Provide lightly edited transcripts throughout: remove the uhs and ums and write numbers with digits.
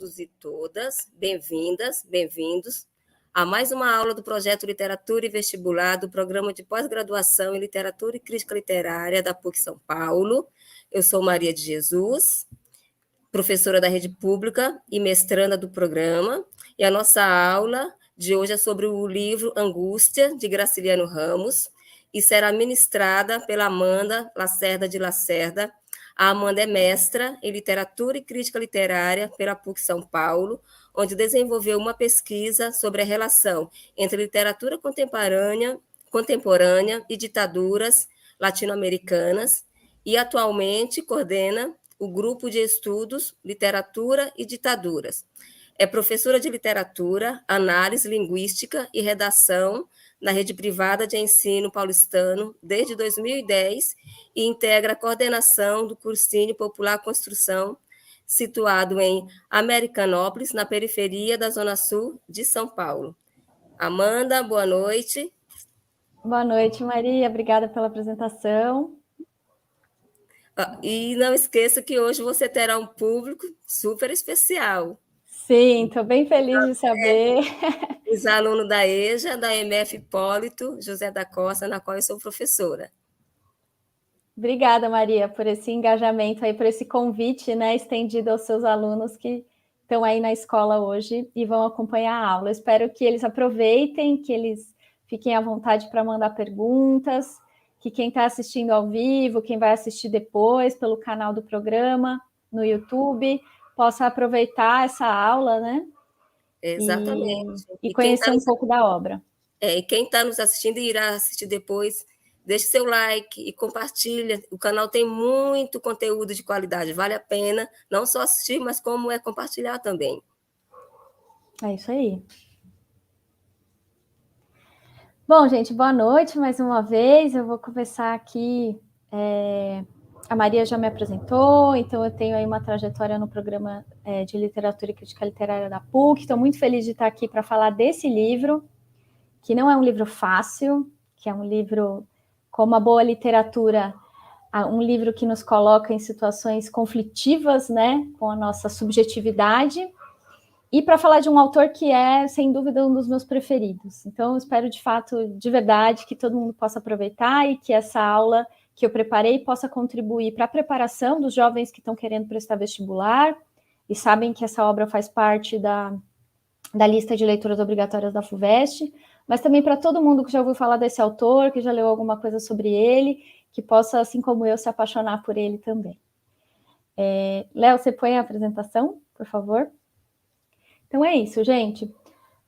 todos e todas, bem-vindas, bem-vindos a mais uma aula do projeto Literatura e Vestibular do Programa de Pós-Graduação em Literatura e Crítica Literária da PUC São Paulo. Eu sou Maria de Jesus, professora da rede pública e mestranda do programa, e a nossa aula de hoje é sobre o livro Angústia, de Graciliano Ramos, e será ministrada pela Amanda Lacerda de Lacerda. A Amanda é mestra em Literatura e Crítica Literária pela PUC São Paulo, onde desenvolveu uma pesquisa sobre a relação entre literatura contemporânea e ditaduras latino-americanas, e atualmente coordena o grupo de estudos Literatura e Ditaduras. É professora de literatura, análise linguística e redação na rede privada de ensino paulistano desde 2010 e integra a coordenação do Cursinho Popular Construção, situado em Americanópolis, na periferia da Zona Sul de São Paulo. Amanda, boa noite. Boa noite, Maria. Obrigada pela apresentação. E não esqueça que hoje você terá um público super especial. Sim, estou bem feliz de saber. Os alunos da EJA, da MF Hipólito José da Costa, na qual eu sou professora. Obrigada, Maria, por esse engajamento aí, por esse convite, né, estendido aos seus alunos que estão aí na escola hoje e vão acompanhar a aula. Eu espero que eles aproveitem, que eles fiquem à vontade para mandar perguntas, que quem está assistindo ao vivo, quem vai assistir depois pelo canal do programa, no YouTube, possa aproveitar essa aula, né? Exatamente. E conhecer um pouco da obra. E quem está nos assistindo e irá assistir depois, deixe seu like e compartilha. O canal tem muito conteúdo de qualidade, vale a pena não só assistir, mas como compartilhar também. É isso aí. Bom, gente, boa noite mais uma vez. Eu vou começar aqui. A Maria já me apresentou, então eu tenho aí uma trajetória no programa de Literatura e Crítica Literária da PUC. Estou muito feliz de estar aqui para falar desse livro, que não é um livro fácil, que é um livro, como a boa literatura, um livro que nos coloca em situações conflitivas, né, com a nossa subjetividade, e para falar de um autor que é, sem dúvida, um dos meus preferidos. Então, eu espero, de fato, de verdade, que todo mundo possa aproveitar e que essa aula que eu preparei possa contribuir para a preparação dos jovens que estão querendo prestar vestibular e sabem que essa obra faz parte da lista de leituras obrigatórias da FUVEST, mas também para todo mundo que já ouviu falar desse autor, que já leu alguma coisa sobre ele, que possa, assim como eu, se apaixonar por ele também. Léo, você põe a apresentação, por favor? Então é isso, gente.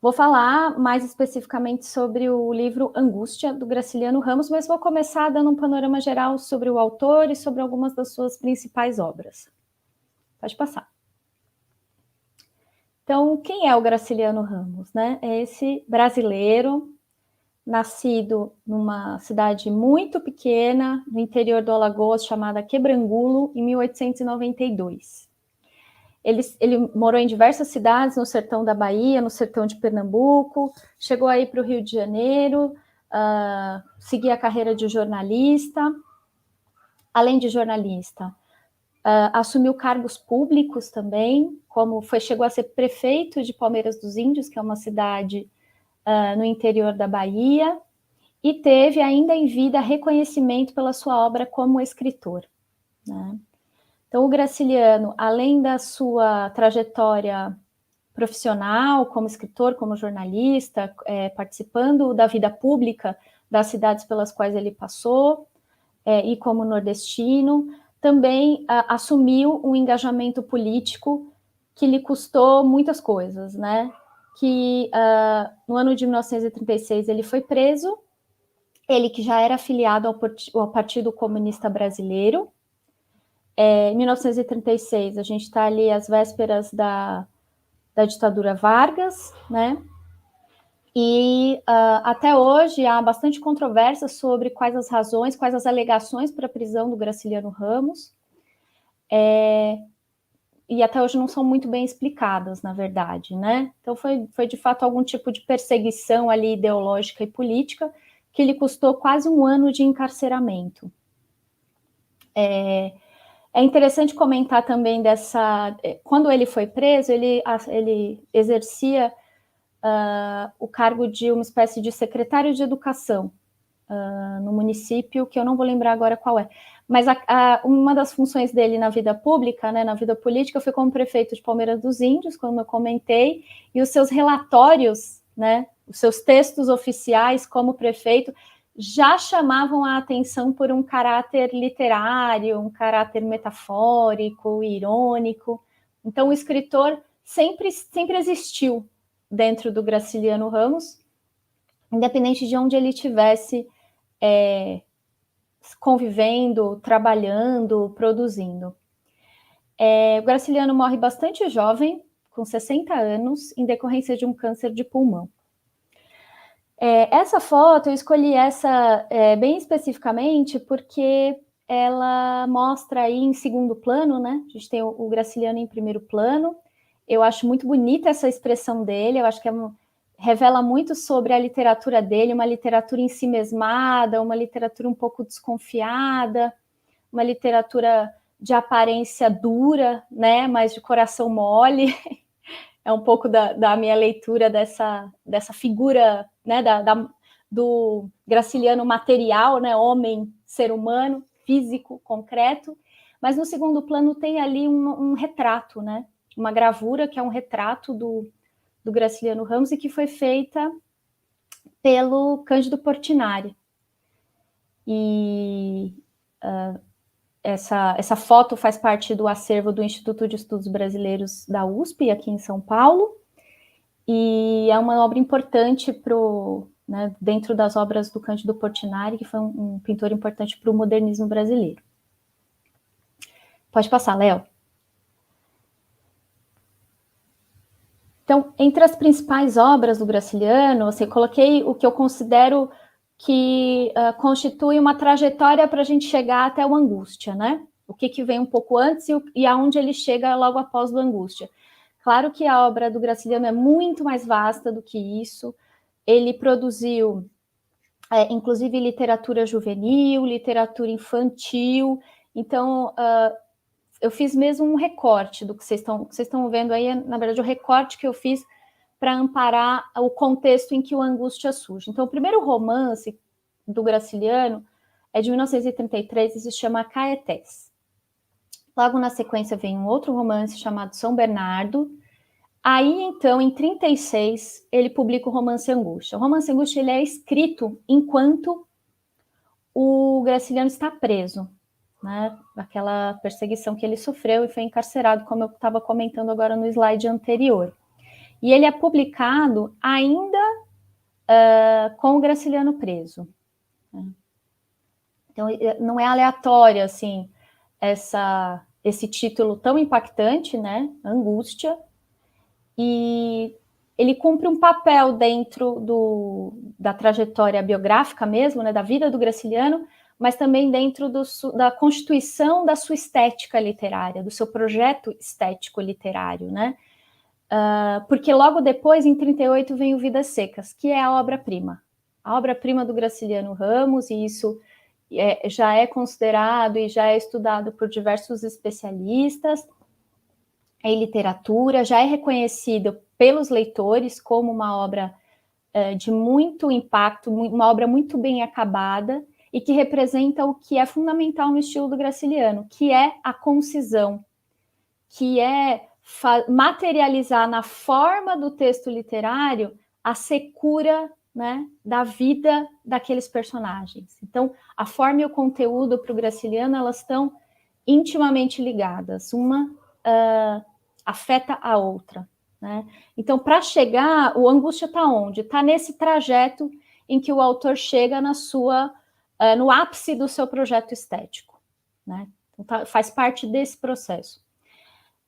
Vou falar mais especificamente sobre o livro Angústia, do Graciliano Ramos, mas vou começar dando um panorama geral sobre o autor e sobre algumas das suas principais obras. Pode passar. Então, quem é o Graciliano Ramos, né? É esse brasileiro, nascido numa cidade muito pequena, no interior do Alagoas, chamada Quebrangulo, em 1892. Ele morou em diversas cidades, no sertão da Bahia, no sertão de Pernambuco, chegou aí para o Rio de Janeiro, seguia a carreira de jornalista. Além de jornalista, assumiu cargos públicos também, chegou a ser prefeito de Palmeiras dos Índios, que é uma cidade no interior da Bahia, e teve ainda em vida reconhecimento pela sua obra como escritor, né? Então, o Graciliano, além da sua trajetória profissional como escritor, como jornalista, participando da vida pública das cidades pelas quais ele passou, e como nordestino, também assumiu um engajamento político que lhe custou muitas coisas, né? Que no ano de 1936 ele foi preso, ele que já era afiliado ao Partido Comunista Brasileiro. Em 1936, a gente está ali às vésperas da ditadura Vargas, né? E até hoje há bastante controvérsia sobre quais as razões, quais as alegações para a prisão do Graciliano Ramos. E até hoje não são muito bem explicadas, na verdade, né? Então foi de fato algum tipo de perseguição ali ideológica e política que lhe custou quase um ano de encarceramento. É interessante comentar também quando ele foi preso, ele exercia o cargo de uma espécie de secretário de educação no município, que eu não vou lembrar agora qual é. Mas uma das funções dele na vida pública, né, na vida política, foi como prefeito de Palmeiras dos Índios, como eu comentei, e os seus relatórios, né, os seus textos oficiais como prefeito, já chamavam a atenção por um caráter literário, um caráter metafórico, irônico. Então, o escritor sempre existiu dentro do Graciliano Ramos, independente de onde ele estivesse convivendo, trabalhando, produzindo. O Graciliano morre bastante jovem, com 60 anos, em decorrência de um câncer de pulmão. Essa foto, eu escolhi essa bem especificamente porque ela mostra aí em segundo plano, né? A gente tem o Graciliano em primeiro plano. Eu acho muito bonita essa expressão dele, eu acho que revela muito sobre a literatura dele, uma literatura ensimesmada, uma literatura um pouco desconfiada, uma literatura de aparência dura, né? Mas de coração mole. É um pouco da minha leitura dessa figura, né, do Graciliano material, né, homem, ser humano, físico, concreto, mas no segundo plano tem ali um retrato, né, uma gravura que é um retrato do Graciliano Ramos e que foi feita pelo Cândido Portinari. E essa foto faz parte do acervo do Instituto de Estudos Brasileiros da USP, aqui em São Paulo, e é uma obra importante né, dentro das obras do Cândido Portinari, que foi um pintor importante para o modernismo brasileiro. Pode passar, Léo. Então, entre as principais obras do Graciliano, eu coloquei o que eu considero que constitui uma trajetória para a gente chegar até o Angústia, né? O que vem um pouco antes e aonde ele chega logo após o Angústia. Claro que a obra do Graciliano é muito mais vasta do que isso. Ele produziu, inclusive, literatura juvenil, literatura infantil. Então, eu fiz mesmo um recorte do que vocês estão vendo aí. Na verdade, o recorte que eu fiz para amparar o contexto em que o Angústia surge. Então, o primeiro romance do Graciliano é de 1933 e se chama Caetés. Logo na sequência vem um outro romance chamado São Bernardo. Aí, então, em 36, ele publica o romance Angústia. O romance Angústia ele é escrito enquanto o Graciliano está preso, né? Aquela perseguição que ele sofreu e foi encarcerado, como eu estava comentando agora no slide anterior. E ele é publicado ainda com o Graciliano preso. Né? Então, não é aleatório, assim, esse título tão impactante, né? Angústia. E ele cumpre um papel dentro da trajetória biográfica mesmo, né? Da vida do Graciliano, mas também dentro da constituição da sua estética literária, do seu projeto estético literário, né? Porque logo depois, em 38, vem o Vidas Secas, que é a obra-prima do Graciliano Ramos, e isso já é considerado e já é estudado por diversos especialistas em literatura, já é reconhecido pelos leitores como uma obra de muito impacto, uma obra muito bem acabada, e que representa o que é fundamental no estilo do Graciliano, que é a concisão, que é materializar na forma do texto literário a secura, né, da vida daqueles personagens. Então, a forma e o conteúdo para o Graciliano, elas estão intimamente ligadas, uma afeta a outra. Né? Então, para chegar, o Angústia está onde? Está nesse trajeto em que o autor chega no ápice do seu projeto estético. Né? Então, faz parte desse processo.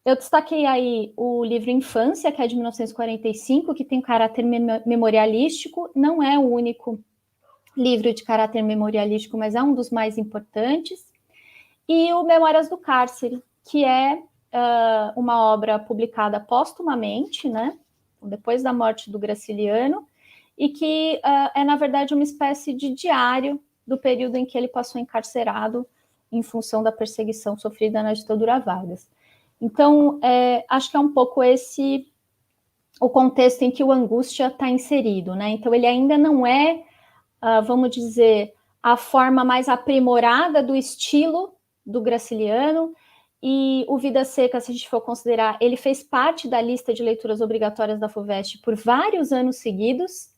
Eu destaquei aí o livro Infância, que é de 1945, que tem caráter memorialístico, não é o único livro de caráter memorialístico, mas é um dos mais importantes, e o Memórias do Cárcere, que é uma obra publicada póstumamente, né, depois da morte do Graciliano, e que é, na verdade, uma espécie de diário do período em que ele passou encarcerado em função da perseguição sofrida na ditadura Vargas. Então, acho que é um pouco esse o contexto em que o Angústia está inserido, né? Então, ele ainda não é, vamos dizer, a forma mais aprimorada do estilo do Graciliano, e o Vidas Secas, se a gente for considerar, ele fez parte da lista de leituras obrigatórias da FUVEST por vários anos seguidos,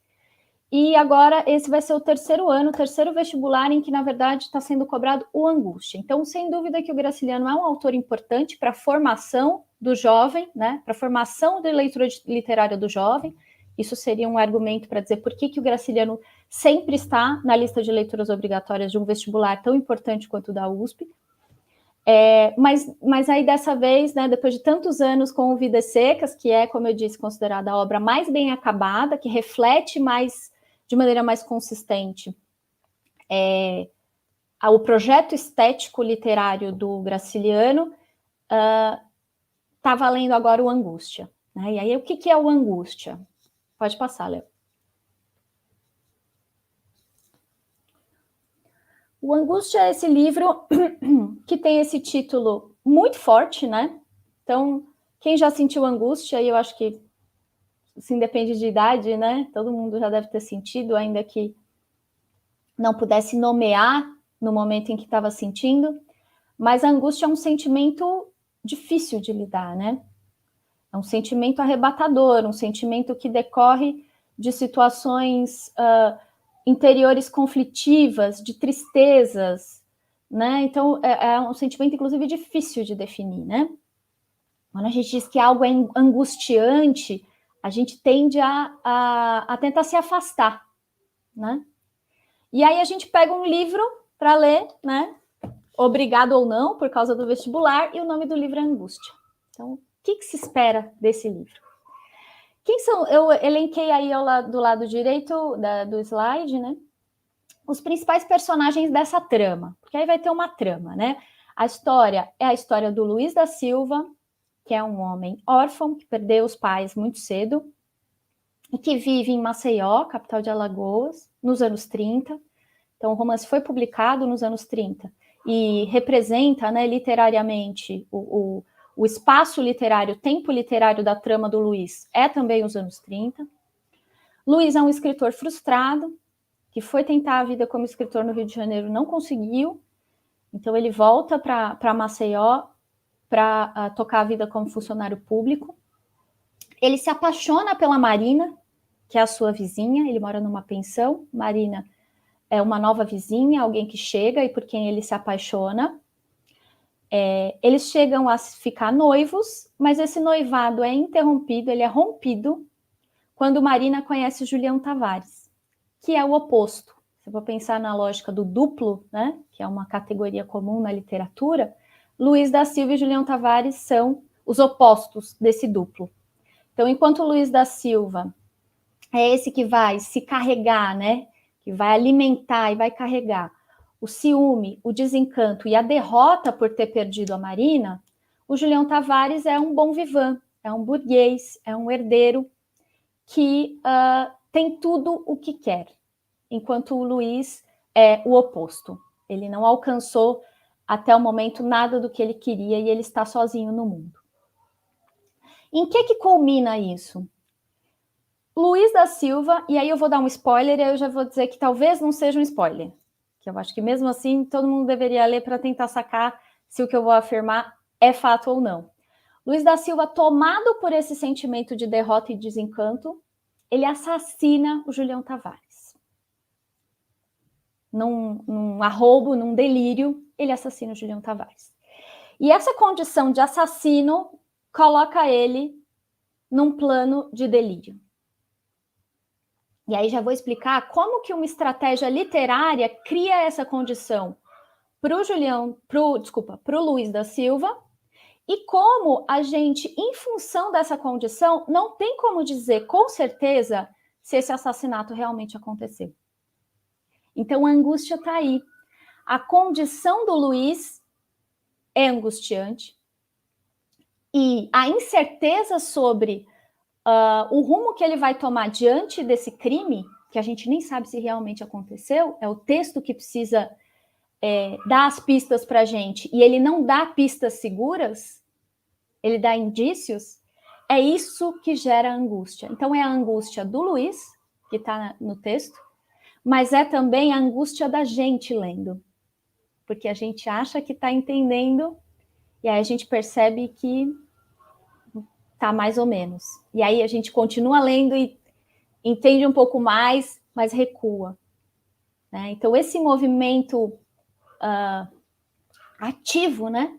e agora esse vai ser o terceiro ano, o terceiro vestibular em que, na verdade, está sendo cobrado o Angústia. Então, sem dúvida que o Graciliano é um autor importante para a formação do jovem, né? Para a formação da leitura literária do jovem. Isso seria um argumento para dizer por que o Graciliano sempre está na lista de leituras obrigatórias de um vestibular tão importante quanto o da USP. Mas aí, dessa vez, né, depois de tantos anos com o Vidas Secas, que é, como eu disse, considerada a obra mais bem acabada, que reflete mais, de maneira mais consistente, o projeto estético literário do Graciliano, está valendo agora o Angústia. Né? E aí, o que é o Angústia? Pode passar, Léo. O Angústia é esse livro que tem esse título muito forte, né? Então, quem já sentiu angústia, e eu acho que isso independe de idade, né? Todo mundo já deve ter sentido, ainda que não pudesse nomear no momento em que estava sentindo, mas a angústia é um sentimento difícil de lidar, né? É um sentimento arrebatador, um sentimento que decorre de situações interiores conflitivas, de tristezas, né? Então, é um sentimento, inclusive, difícil de definir, né? Quando a gente diz que algo é angustiante, a gente tende a tentar se afastar, né? E aí a gente pega um livro para ler, né? Obrigado ou não, por causa do vestibular, e o nome do livro é Angústia. Então, o que se espera desse livro? Quem são? Eu elenquei aí do lado direito do slide, né? Os principais personagens dessa trama, porque aí vai ter uma trama, né? A história é a história do Luiz da Silva, que é um homem órfão, que perdeu os pais muito cedo, e que vive em Maceió, capital de Alagoas, nos anos 30. Então, o romance foi publicado nos anos 30 e representa, né, literariamente, o espaço literário, o tempo literário da trama do Luiz é também os anos 30. Luiz é um escritor frustrado, que foi tentar a vida como escritor no Rio de Janeiro, não conseguiu, então ele volta para Maceió para tocar a vida como funcionário público. Ele se apaixona pela Marina, que é a sua vizinha, ele mora numa pensão. Marina é uma nova vizinha, alguém que chega e por quem ele se apaixona. Eles chegam a ficar noivos, mas esse noivado é interrompido, ele é rompido, quando Marina conhece Julião Tavares, que é o oposto. Se eu for pensar na lógica do duplo, né, que é uma categoria comum na literatura, Luiz da Silva e Julião Tavares são os opostos desse duplo. Então, enquanto Luiz da Silva é esse que vai se carregar, né, que vai alimentar e vai carregar o ciúme, o desencanto e a derrota por ter perdido a Marina, o Julião Tavares é um bom vivant, é um burguês, é um herdeiro que tem tudo o que quer, enquanto o Luiz é o oposto. Ele não alcançou até o momento nada do que ele queria e ele está sozinho no mundo. Em que culmina isso? Luiz da Silva, e aí eu vou dar um spoiler e aí eu já vou dizer que talvez não seja um spoiler, que eu acho que mesmo assim todo mundo deveria ler para tentar sacar se o que eu vou afirmar é fato ou não. Luiz da Silva, tomado por esse sentimento de derrota e desencanto, ele assassina o Julião Tavares. Num arroubo, num delírio, ele assassina o Julião Tavares. E essa condição de assassino coloca ele num plano de delírio. E aí já vou explicar como que uma estratégia literária cria essa condição para o Luiz da Silva, e como a gente, em função dessa condição, não tem como dizer com certeza se esse assassinato realmente aconteceu. Então, a angústia está aí. A condição do Luiz é angustiante e a incerteza sobre o rumo que ele vai tomar diante desse crime, que a gente nem sabe se realmente aconteceu, é o texto que precisa dá as pistas para a gente e ele não dá pistas seguras, ele dá indícios, é isso que gera angústia. Então, é a angústia do Luiz, que está no texto, mas é também a angústia da gente lendo, porque a gente acha que está entendendo e aí a gente percebe que está mais ou menos. E aí a gente continua lendo e entende um pouco mais, mas recua. Né? Então, esse movimento ativo, né,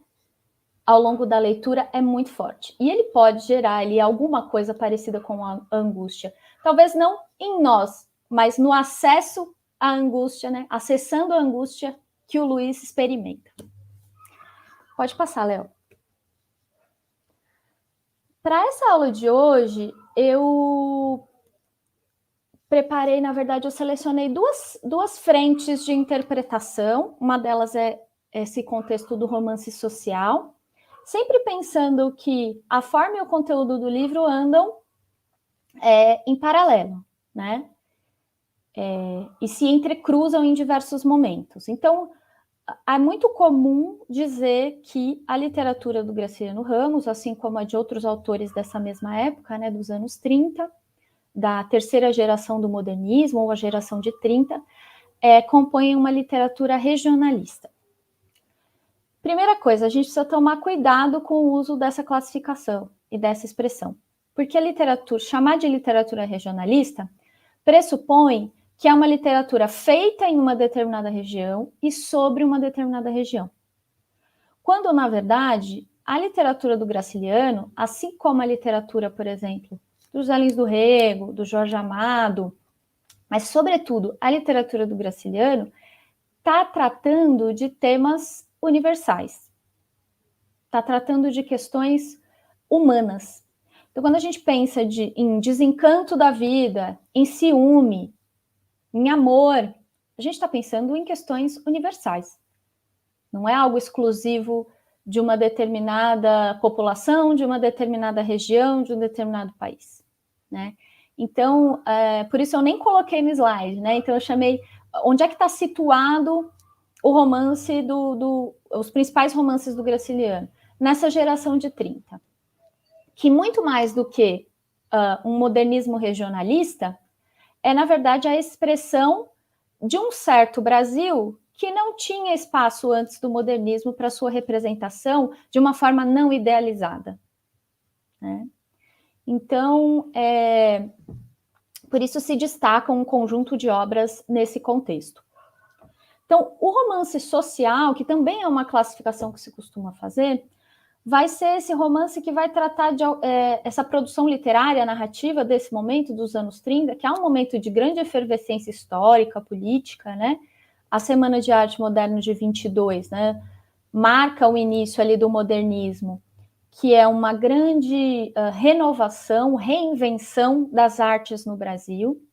ao longo da leitura é muito forte. E ele pode gerar ali alguma coisa parecida com a angústia. Talvez não em nós, mas no acesso à angústia, né, acessando a angústia que o Luiz experimenta. Pode passar, Léo. Para essa aula de hoje, eu preparei, na verdade, eu selecionei duas frentes de interpretação. Uma delas é esse contexto do romance social, sempre pensando que a forma e o conteúdo do livro andam em paralelo, né? E se entrecruzam em diversos momentos. Então, é muito comum dizer que a literatura do Graciliano Ramos, assim como a de outros autores dessa mesma época, né, dos anos 30, da terceira geração do modernismo, ou a geração de 30, compõem uma literatura regionalista. Primeira coisa, a gente precisa tomar cuidado com o uso dessa classificação e dessa expressão, porque a literatura, chamar de literatura regionalista, pressupõe que é uma literatura feita em uma determinada região e sobre uma determinada região. Quando, na verdade, a literatura do Graciliano, assim como a literatura, por exemplo, do José Lins do Rego, do Jorge Amado, mas, sobretudo, a literatura do Graciliano está tratando de temas universais, está tratando de questões humanas. Então, quando a gente pensa em desencanto da vida, em ciúme, em amor, a gente está pensando em questões universais. Não é algo exclusivo de uma determinada população, de uma determinada região, de um determinado país, né? Então, por isso eu nem coloquei no slide, né? Então eu chamei, onde é que está situado o romance os principais romances do Graciliano? Nessa geração de 30. Que muito mais do que um modernismo regionalista, na verdade, a expressão de um certo Brasil que não tinha espaço antes do modernismo para sua representação de uma forma não idealizada. Né? Então, por isso se destaca um conjunto de obras nesse contexto. Então, o romance social, que também é uma classificação que se costuma fazer, vai ser esse romance que vai tratar de essa produção literária, narrativa desse momento, dos anos 30, que é um momento de grande efervescência histórica, política, né? A Semana de Arte Moderna de 22, né? Marca o início ali do modernismo, que é uma grande renovação, reinvenção das artes no Brasil,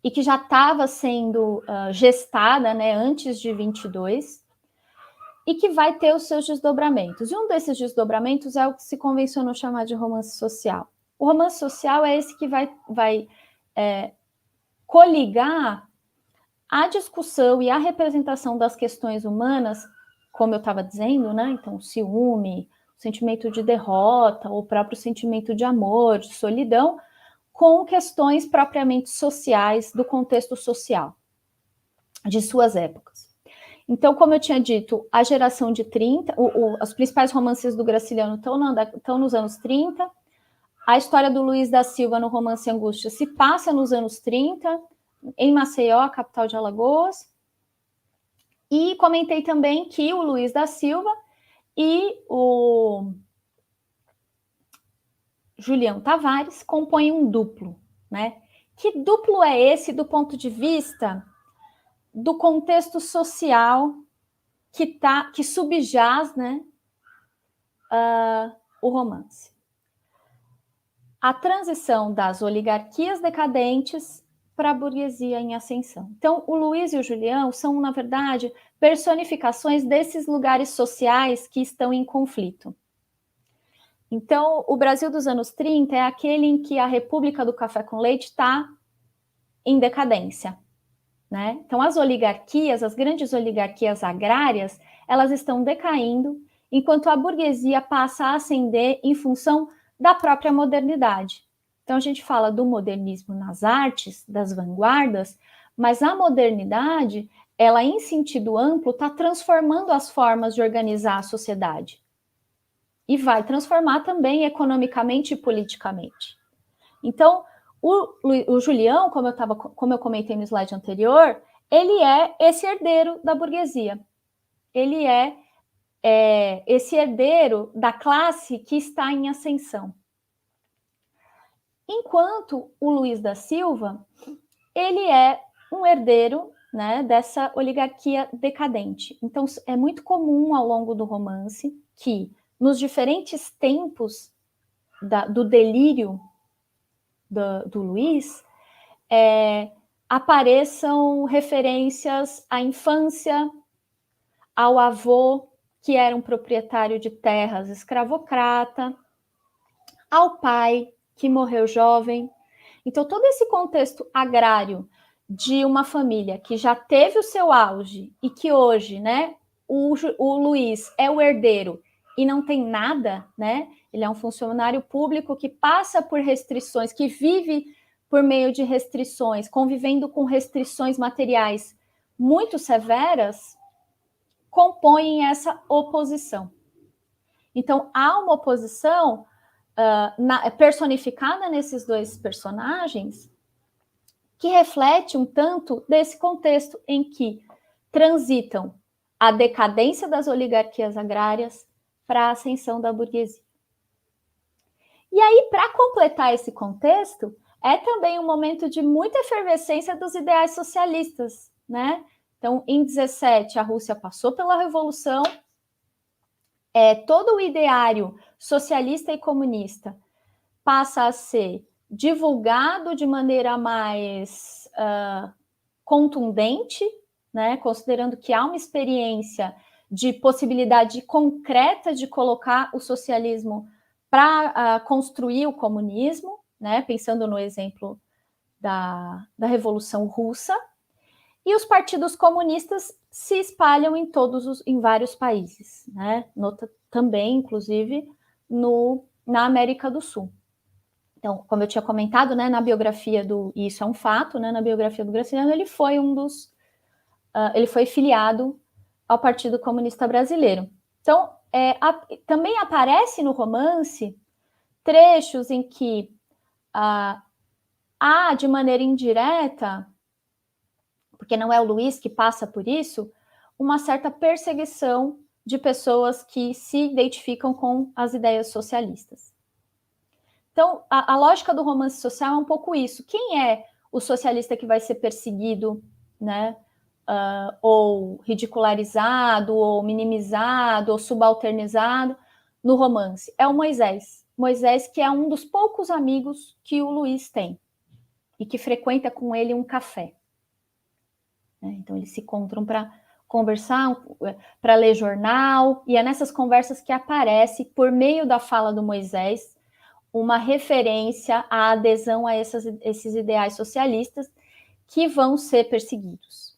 e que já estava sendo gestada, né, antes de 22, e que vai ter os seus desdobramentos. E um desses desdobramentos é o que se convencionou chamar de romance social. O romance social é esse que vai coligar a discussão e a representação das questões humanas, como eu estava dizendo, né? Então, o ciúme, o sentimento de derrota, o próprio sentimento de amor, de solidão, com questões propriamente sociais, do contexto social de suas épocas. Então, como eu tinha dito, a geração de 30, os principais romances do Graciliano estão nos anos 30, a história do Luiz da Silva no romance Angústia se passa nos anos 30, em Maceió, a capital de Alagoas, e comentei também que o Luiz da Silva e o Julião Tavares compõem um duplo, né? Que duplo é esse do ponto de vista do contexto social que subjaz, né, o romance? A transição das oligarquias decadentes para a burguesia em ascensão. Então, o Luiz e o Julião são, na verdade, personificações desses lugares sociais que estão em conflito. Então, o Brasil dos anos 30 é aquele em que a República do Café com Leite está em decadência, né? Então, as oligarquias, as grandes oligarquias agrárias, elas estão decaindo, enquanto a burguesia passa a ascender em função da própria modernidade. Então, a gente fala do modernismo nas artes, das vanguardas, mas a modernidade, ela, em sentido amplo, está transformando as formas de organizar a sociedade. E vai transformar também economicamente e politicamente. Então, o Julião, como eu comentei no slide anterior, ele é esse herdeiro da burguesia. Ele é esse herdeiro da classe que está em ascensão. Enquanto o Luiz da Silva, ele é um herdeiro, né, dessa oligarquia decadente. Então, é muito comum ao longo do romance que, nos diferentes tempos do delírio do Luiz, apareçam referências à infância, ao avô, que era um proprietário de terras escravocrata, ao pai, que morreu jovem. Então, todo esse contexto agrário de uma família que já teve o seu auge e que hoje, né, o Luiz é o herdeiro e não tem nada, né? Ele é um funcionário público que passa por restrições, que vive por meio de restrições, convivendo com restrições materiais muito severas, compõem essa oposição. Então, há uma oposição personificada nesses dois personagens que reflete um tanto desse contexto em que transitam a decadência das oligarquias agrárias para a ascensão da burguesia. E aí, para completar esse contexto, é também um momento de muita efervescência dos ideais socialistas, né? Então, em 17, a Rússia passou pela Revolução, todo o ideário socialista e comunista passa a ser divulgado de maneira mais contundente, né? Considerando que há uma experiência de possibilidade concreta de colocar o socialismo para construir o comunismo, né? Pensando no exemplo da Revolução Russa, e os partidos comunistas se espalham em vários países, né? Também, inclusive, na América do Sul. Então, como eu tinha comentado, né, na biografia e isso é um fato, né, na biografia do Graciliano, ele foi ele foi filiado ao Partido Comunista Brasileiro. Então, também aparece no romance trechos em que há, de maneira indireta, porque não é o Luiz que passa por isso, uma certa perseguição de pessoas que se identificam com as ideias socialistas. Então, a lógica do romance social é um pouco isso. Quem é o socialista que vai ser perseguido, né? Ou ridicularizado, ou minimizado, ou subalternizado no romance? É o Moisés. Moisés, que é um dos poucos amigos que o Luiz tem e que frequenta com ele um café. Então, eles se encontram para conversar, para ler jornal, e é nessas conversas que aparece, por meio da fala do Moisés, uma referência à adesão a esses ideais socialistas que vão ser perseguidos.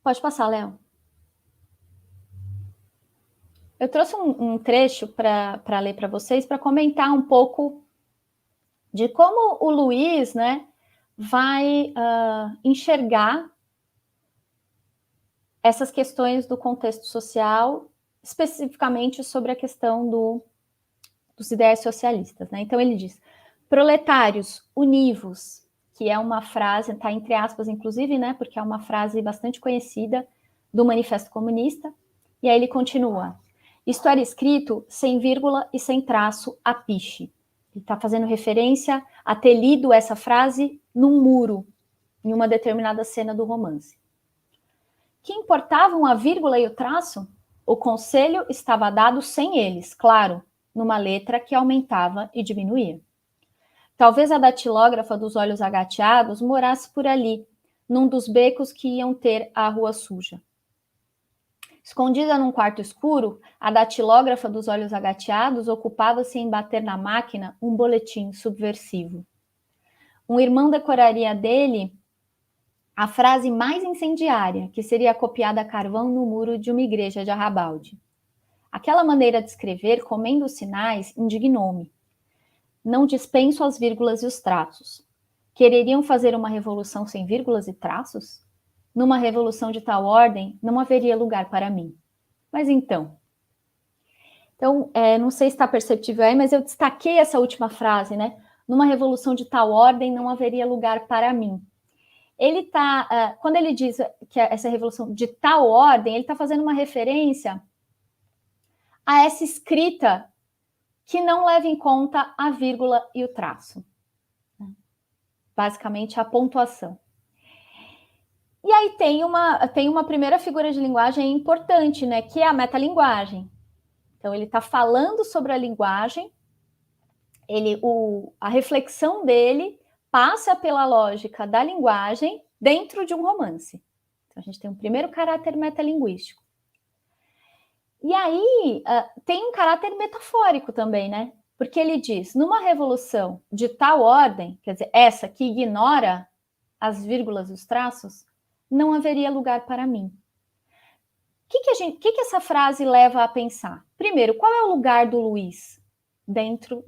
Pode passar, Léo. Eu trouxe um trecho para ler para vocês, para comentar um pouco de como o Luiz, né, vai enxergar essas questões do contexto social, especificamente sobre a questão dos ideais socialistas, né? Então ele diz: proletários, univos, que é uma frase, está entre aspas, inclusive, né? Porque é uma frase bastante conhecida do Manifesto Comunista. E aí ele continua: isto era escrito sem vírgula e sem traço a piche. Ele está fazendo referência a ter lido essa frase num muro, em uma determinada cena do romance. Que importavam a vírgula e o traço? O conselho estava dado sem eles, claro, numa letra que aumentava e diminuía. Talvez a datilógrafa dos olhos agateados morasse por ali, num dos becos que iam ter à rua suja. Escondida num quarto escuro, a datilógrafa dos olhos agateados ocupava-se em bater na máquina um boletim subversivo. Um irmão decoraria dele a frase mais incendiária, que seria copiada a carvão no muro de uma igreja de Arrabalde. Aquela maneira de escrever, comendo os sinais, indignou-me. Não dispenso as vírgulas e os traços. Quereriam fazer uma revolução sem vírgulas e traços? Numa revolução de tal ordem, não haveria lugar para mim. Mas então, não sei se está perceptível aí, mas eu destaquei essa última frase, né? Numa revolução de tal ordem, não haveria lugar para mim. Ele está, quando ele diz que essa revolução de tal ordem, ele está fazendo uma referência a essa escrita que não leva em conta a vírgula e o traço. Basicamente, a pontuação. E aí tem uma primeira figura de linguagem importante, né? Que é a metalinguagem. Então, ele está falando sobre a linguagem, a reflexão dele passa pela lógica da linguagem dentro de um romance. Então, a gente tem um primeiro caráter metalinguístico. E aí, tem um caráter metafórico também, né? Porque ele diz, numa revolução de tal ordem, quer dizer, essa que ignora as vírgulas e os traços, não haveria lugar para mim. O que essa frase leva a pensar? Primeiro, qual é o lugar do Luiz dentro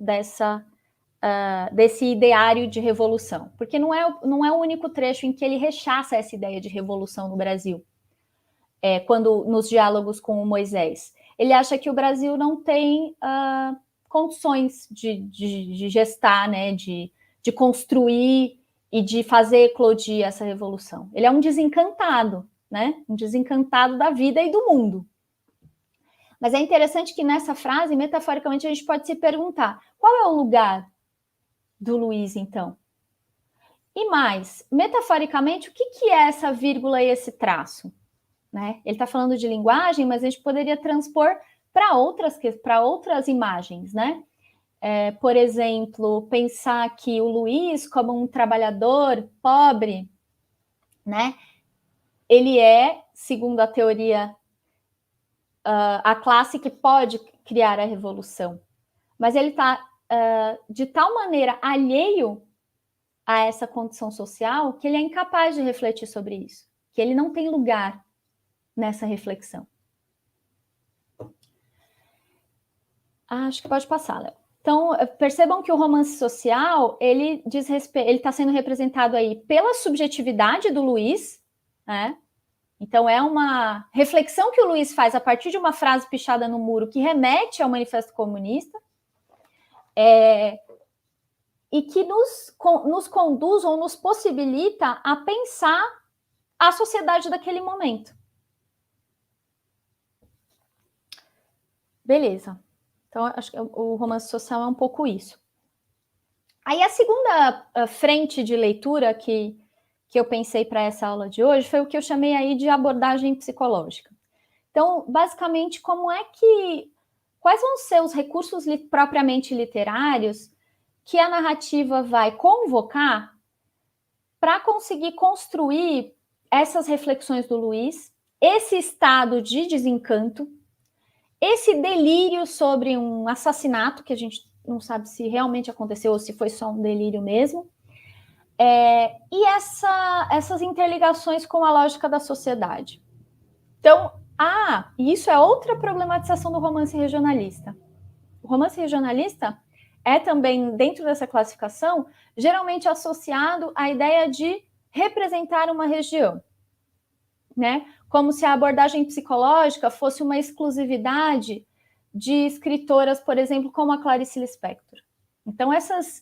desse ideário de revolução? Porque não é o único trecho em que ele rechaça essa ideia de revolução no Brasil. Quando nos diálogos com o Moisés. Ele acha que o Brasil não tem condições de gestar, né, de construir e de fazer eclodir essa revolução. Ele é um desencantado, né? Um desencantado da vida e do mundo. Mas é interessante que nessa frase, metaforicamente, a gente pode se perguntar, qual é o lugar do Luiz, então? E mais, metaforicamente, o que é essa vírgula e esse traço? Né? Ele está falando de linguagem, mas a gente poderia transpor para outras imagens, né? Por exemplo, pensar que o Luiz, como um trabalhador pobre, né? Ele é, segundo a teoria, a classe que pode criar a revolução. Mas ele está, de tal maneira, alheio a essa condição social que ele é incapaz de refletir sobre isso, que ele não tem lugar nessa reflexão. Acho que pode passar, Léo. Então, percebam que o romance social, ele está sendo representado aí pela subjetividade do Luiz, né? Então, é uma reflexão que o Luiz faz a partir de uma frase pichada no muro que remete ao Manifesto Comunista, e que nos conduz ou nos possibilita a pensar a sociedade daquele momento. Beleza. Então, acho que o romance social é um pouco isso. Aí, a segunda frente de leitura que eu pensei para essa aula de hoje foi o que eu chamei aí de abordagem psicológica. Então, basicamente, quais vão ser os recursos propriamente literários que a narrativa vai convocar para conseguir construir essas reflexões do Luiz, esse estado de desencanto, esse delírio sobre um assassinato, que a gente não sabe se realmente aconteceu ou se foi só um delírio mesmo, e essas interligações com a lógica da sociedade. Então, isso é outra problematização do romance regionalista. O romance regionalista é também, dentro dessa classificação, geralmente associado à ideia de representar uma região, né? Como se a abordagem psicológica fosse uma exclusividade de escritoras, por exemplo, como a Clarice Lispector. Então, essas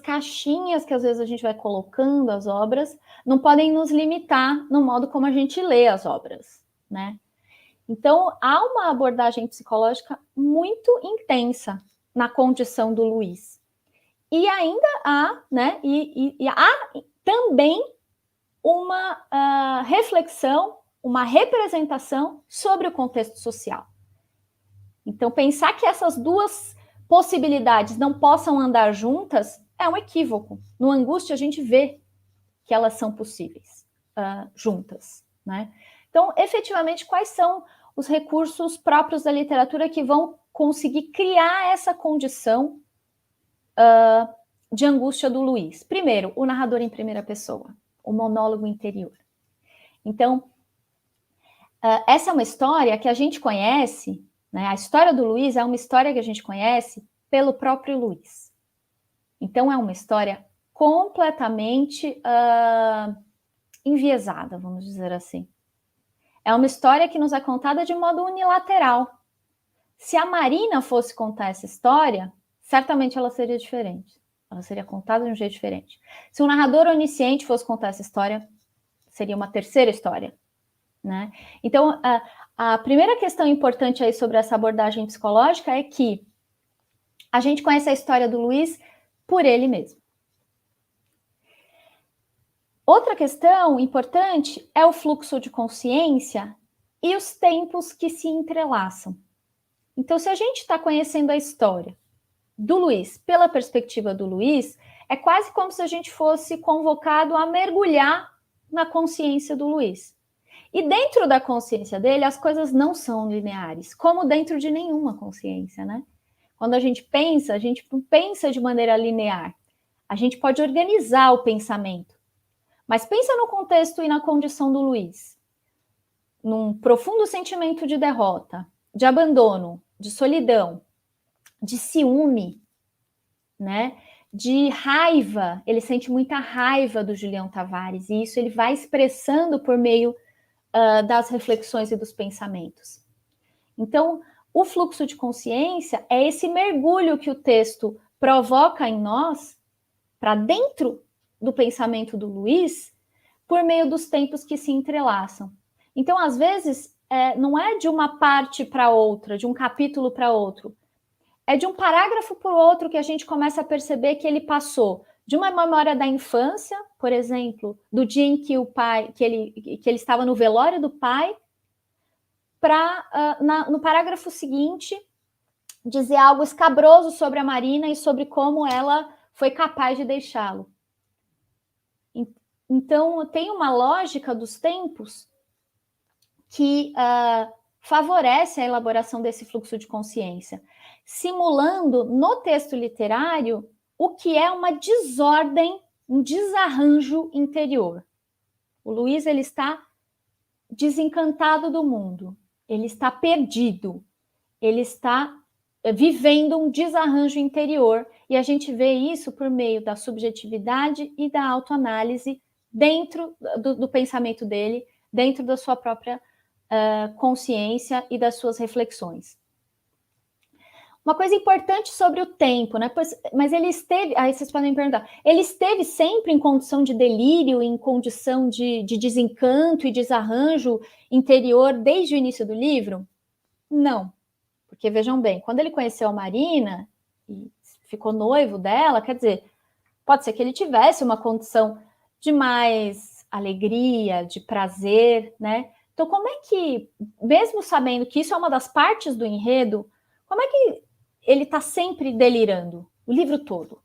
caixinhas que às vezes a gente vai colocando as obras não podem nos limitar no modo como a gente lê as obras, né? Então, há uma abordagem psicológica muito intensa na condição do Luiz. E ainda há, né? E há também uma reflexão, uma representação sobre o contexto social. Então, pensar que essas duas possibilidades não possam andar juntas é um equívoco. No Angústia, a gente vê que elas são possíveis juntas, né? Então, efetivamente, quais são os recursos próprios da literatura que vão conseguir criar essa condição de angústia do Luiz? Primeiro, o narrador em primeira pessoa, o monólogo interior. Então, essa é uma história que a gente conhece, né? A história do Luiz é uma história que a gente conhece pelo próprio Luiz. Então, é uma história completamente enviesada, vamos dizer assim. É uma história que nos é contada de modo unilateral. Se a Marina fosse contar essa história, certamente ela seria diferente. Ela seria contada de um jeito diferente. Se um narrador onisciente fosse contar essa história, seria uma terceira história, né? Então, a primeira questão importante aí sobre essa abordagem psicológica é que a gente conhece a história do Luiz por ele mesmo. Outra questão importante é o fluxo de consciência e os tempos que se entrelaçam. Então, se a gente está conhecendo a história do Luiz pela perspectiva do Luiz, é quase como se a gente fosse convocado a mergulhar na consciência do Luiz. E dentro da consciência dele, as coisas não são lineares, como dentro de nenhuma consciência, né? Quando a gente não pensa de maneira linear. A gente pode organizar o pensamento. Mas pensa no contexto e na condição do Luiz. Num profundo sentimento de derrota, de abandono, de solidão, de ciúme, né? De raiva. Ele sente muita raiva do Julião Tavares, e isso ele vai expressando por meio das reflexões e dos pensamentos. Então, o fluxo de consciência é esse mergulho que o texto provoca em nós, para dentro do pensamento do Luiz, por meio dos tempos que se entrelaçam. Então, às vezes, não é de uma parte para outra, de um capítulo para outro, é de um parágrafo para o outro que a gente começa a perceber que ele passou de uma memória da infância, por exemplo, do dia em que ele estava no velório do pai, para no parágrafo seguinte dizer algo escabroso sobre a Marina e sobre como ela foi capaz de deixá-lo. Então, tem uma lógica dos tempos que favorece a elaboração desse fluxo de consciência, simulando no texto literário o que é uma desordem, um desarranjo interior. O Luiz ele está desencantado do mundo, ele está perdido, ele está vivendo um desarranjo interior, e a gente vê isso por meio da subjetividade e da autoanálise dentro do pensamento dele, dentro da sua própria consciência e das suas reflexões. Uma coisa importante sobre o tempo, né? Mas ele esteve, aí vocês podem me perguntar, ele esteve sempre em condição de delírio, em condição de desencanto e desarranjo interior desde o início do livro? Não. Porque, vejam bem, quando ele conheceu a Marina e ficou noivo dela, quer dizer, pode ser que ele tivesse uma condição de mais alegria, de prazer, né? Então, como é que, mesmo sabendo que isso é uma das partes do enredo, como é que ele está sempre delirando o livro todo?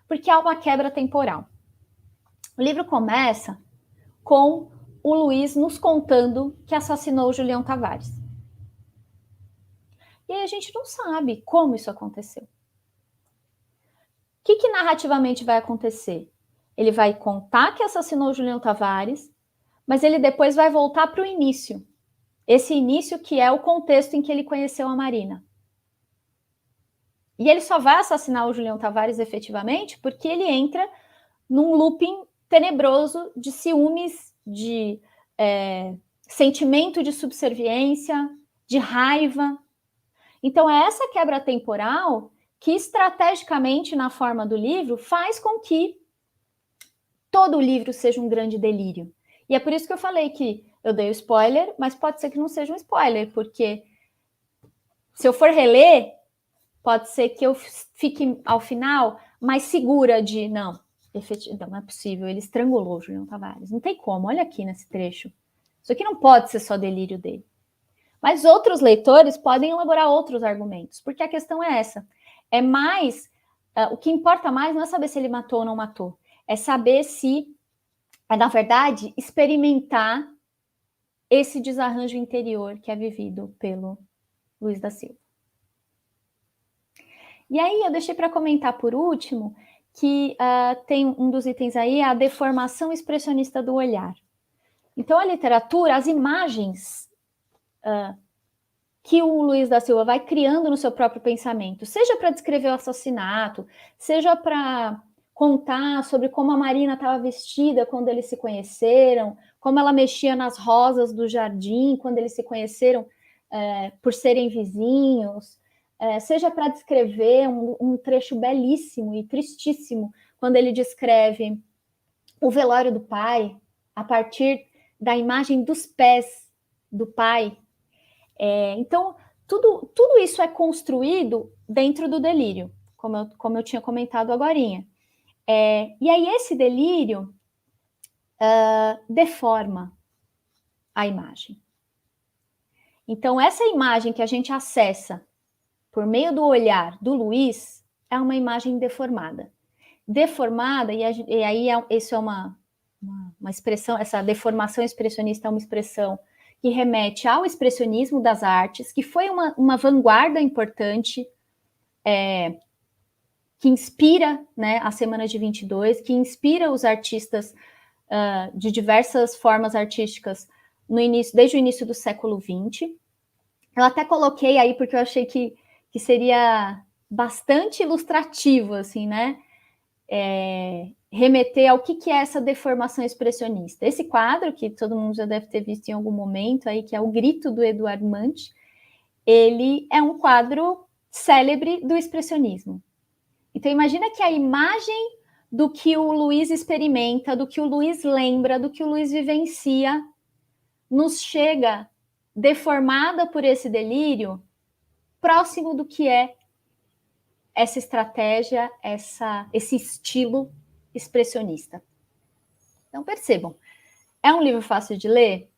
Porque há uma quebra temporal. O livro começa com o Luiz nos contando que assassinou o Julião Tavares. E aí a gente não sabe como isso aconteceu. O que narrativamente vai acontecer? Ele vai contar que assassinou o Julião Tavares, mas ele depois vai voltar para o início. Esse início que é o contexto em que ele conheceu a Marina. E ele só vai assassinar o Julião Tavares efetivamente porque ele entra num looping tenebroso de ciúmes, de sentimento de subserviência, de raiva. Então, é essa quebra temporal que, estrategicamente, na forma do livro, faz com que todo o livro seja um grande delírio. E é por isso que eu falei que eu dei o spoiler, mas pode ser que não seja um spoiler, porque se eu for reler, pode ser que eu fique, ao final, mais segura de, não é possível, ele estrangulou o Julião Tavares. Não tem como, olha aqui nesse trecho. Isso aqui não pode ser só delírio dele. Mas outros leitores podem elaborar outros argumentos, porque a questão é essa. É mais, o que importa mais não é saber se ele matou ou não matou, é saber se, na verdade, experimentar esse desarranjo interior que é vivido pelo Luiz da Silva. E aí eu deixei para comentar por último que tem um dos itens aí, a deformação expressionista do olhar. Então, a literatura, as imagens que o Luiz da Silva vai criando no seu próprio pensamento, seja para descrever o assassinato, seja para contar sobre como a Marina estava vestida quando eles se conheceram, como ela mexia nas rosas do jardim quando eles se conheceram por serem vizinhos, seja para descrever um trecho belíssimo e tristíssimo, quando ele descreve o velório do pai, a partir da imagem dos pés do pai. Então, tudo isso é construído dentro do delírio, como eu tinha comentado agorinha. E aí esse delírio deforma a imagem. Então, essa imagem que a gente acessa por meio do olhar do Luiz é uma imagem deformada. Deformada, e aí isso é uma expressão, essa deformação expressionista é uma expressão que remete ao expressionismo das artes, que foi uma vanguarda importante, que inspira, né, a Semana de 22, que inspira os artistas de diversas formas artísticas desde o início do século XX. Eu até coloquei aí porque eu achei que seria bastante ilustrativo, assim, né? Remeter ao que é essa deformação expressionista. Esse quadro, que todo mundo já deve ter visto em algum momento, aí, que é O Grito, do Eduard Munch, ele é um quadro célebre do expressionismo. Então, imagina que a imagem do que o Luiz experimenta, do que o Luiz lembra, do que o Luiz vivencia, nos chega deformada por esse delírio, próximo do que é essa estratégia, esse estilo expressionista. Então, percebam, é um livro fácil de ler?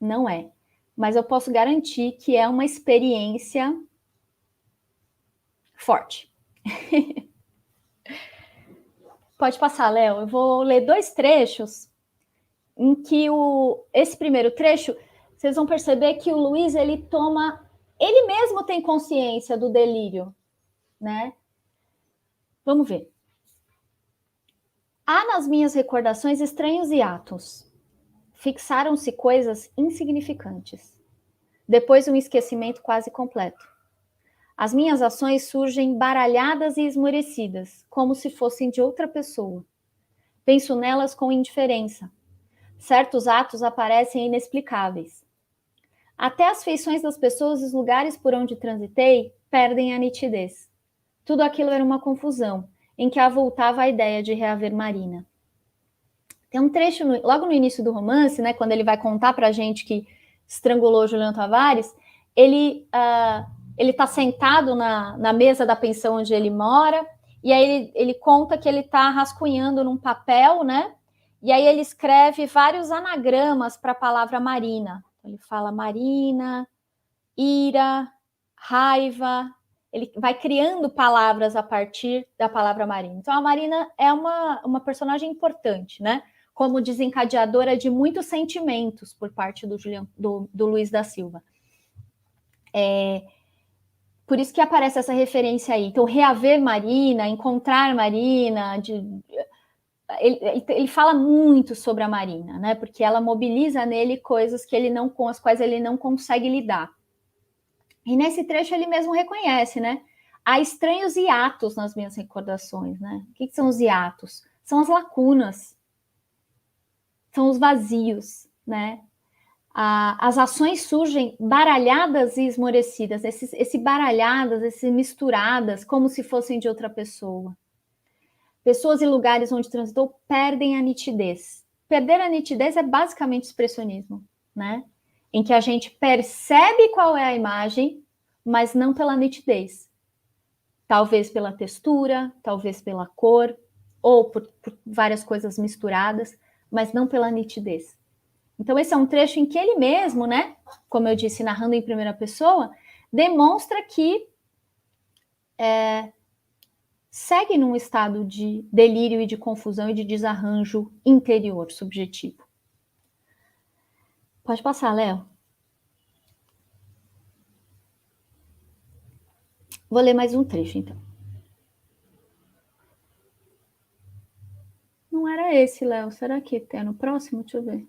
Não é. Mas eu posso garantir que é uma experiência forte. Pode passar, Léo. Eu vou ler 2 trechos em que esse primeiro trecho, vocês vão perceber que o Luiz, ele mesmo tem consciência do delírio, né? Vamos ver. Há nas minhas recordações estranhos hiatos. Fixaram-se coisas insignificantes. Depois um esquecimento quase completo. As minhas ações surgem baralhadas e esmorecidas, como se fossem de outra pessoa. Penso nelas com indiferença. Certos atos aparecem inexplicáveis. Até as feições das pessoas e os lugares por onde transitei perdem a nitidez. Tudo aquilo era uma confusão, em que avultava a ideia de reaver Marina. Tem um trecho, logo no início do romance, né, quando ele vai contar pra gente que estrangulou Julião Tavares, ele está sentado na mesa da pensão onde ele mora, e aí ele conta que ele está rascunhando num papel, né? E aí ele escreve vários anagramas para a palavra Marina. Ele fala Marina, ira, raiva. Ele vai criando palavras a partir da palavra Marina. Então a Marina é uma personagem importante, né? Como desencadeadora de muitos sentimentos por parte do Luiz da Silva. Por isso que aparece essa referência aí. Então, reaver Marina, encontrar Marina, ele fala muito sobre a Marina, né? Porque ela mobiliza nele coisas com as quais ele não consegue lidar. E nesse trecho ele mesmo reconhece, né? Há estranhos hiatos nas minhas recordações, né? O que são os hiatos? São as lacunas, são os vazios, né? As ações surgem baralhadas e esmorecidas, esse baralhadas, esse misturadas, como se fossem de outra pessoa. Pessoas e lugares onde transitou perdem a nitidez. Perder a nitidez é basicamente expressionismo, né? Em que a gente percebe qual é a imagem, mas não pela nitidez. Talvez pela textura, talvez pela cor, ou por várias coisas misturadas, mas não pela nitidez. Então, esse é um trecho em que ele mesmo, né, como eu disse, narrando em primeira pessoa, demonstra que segue num estado de delírio e de confusão e de desarranjo interior, subjetivo. Pode passar, Léo. Vou ler mais um trecho, então. esse, Léo. Será que é no próximo? Deixa eu ver.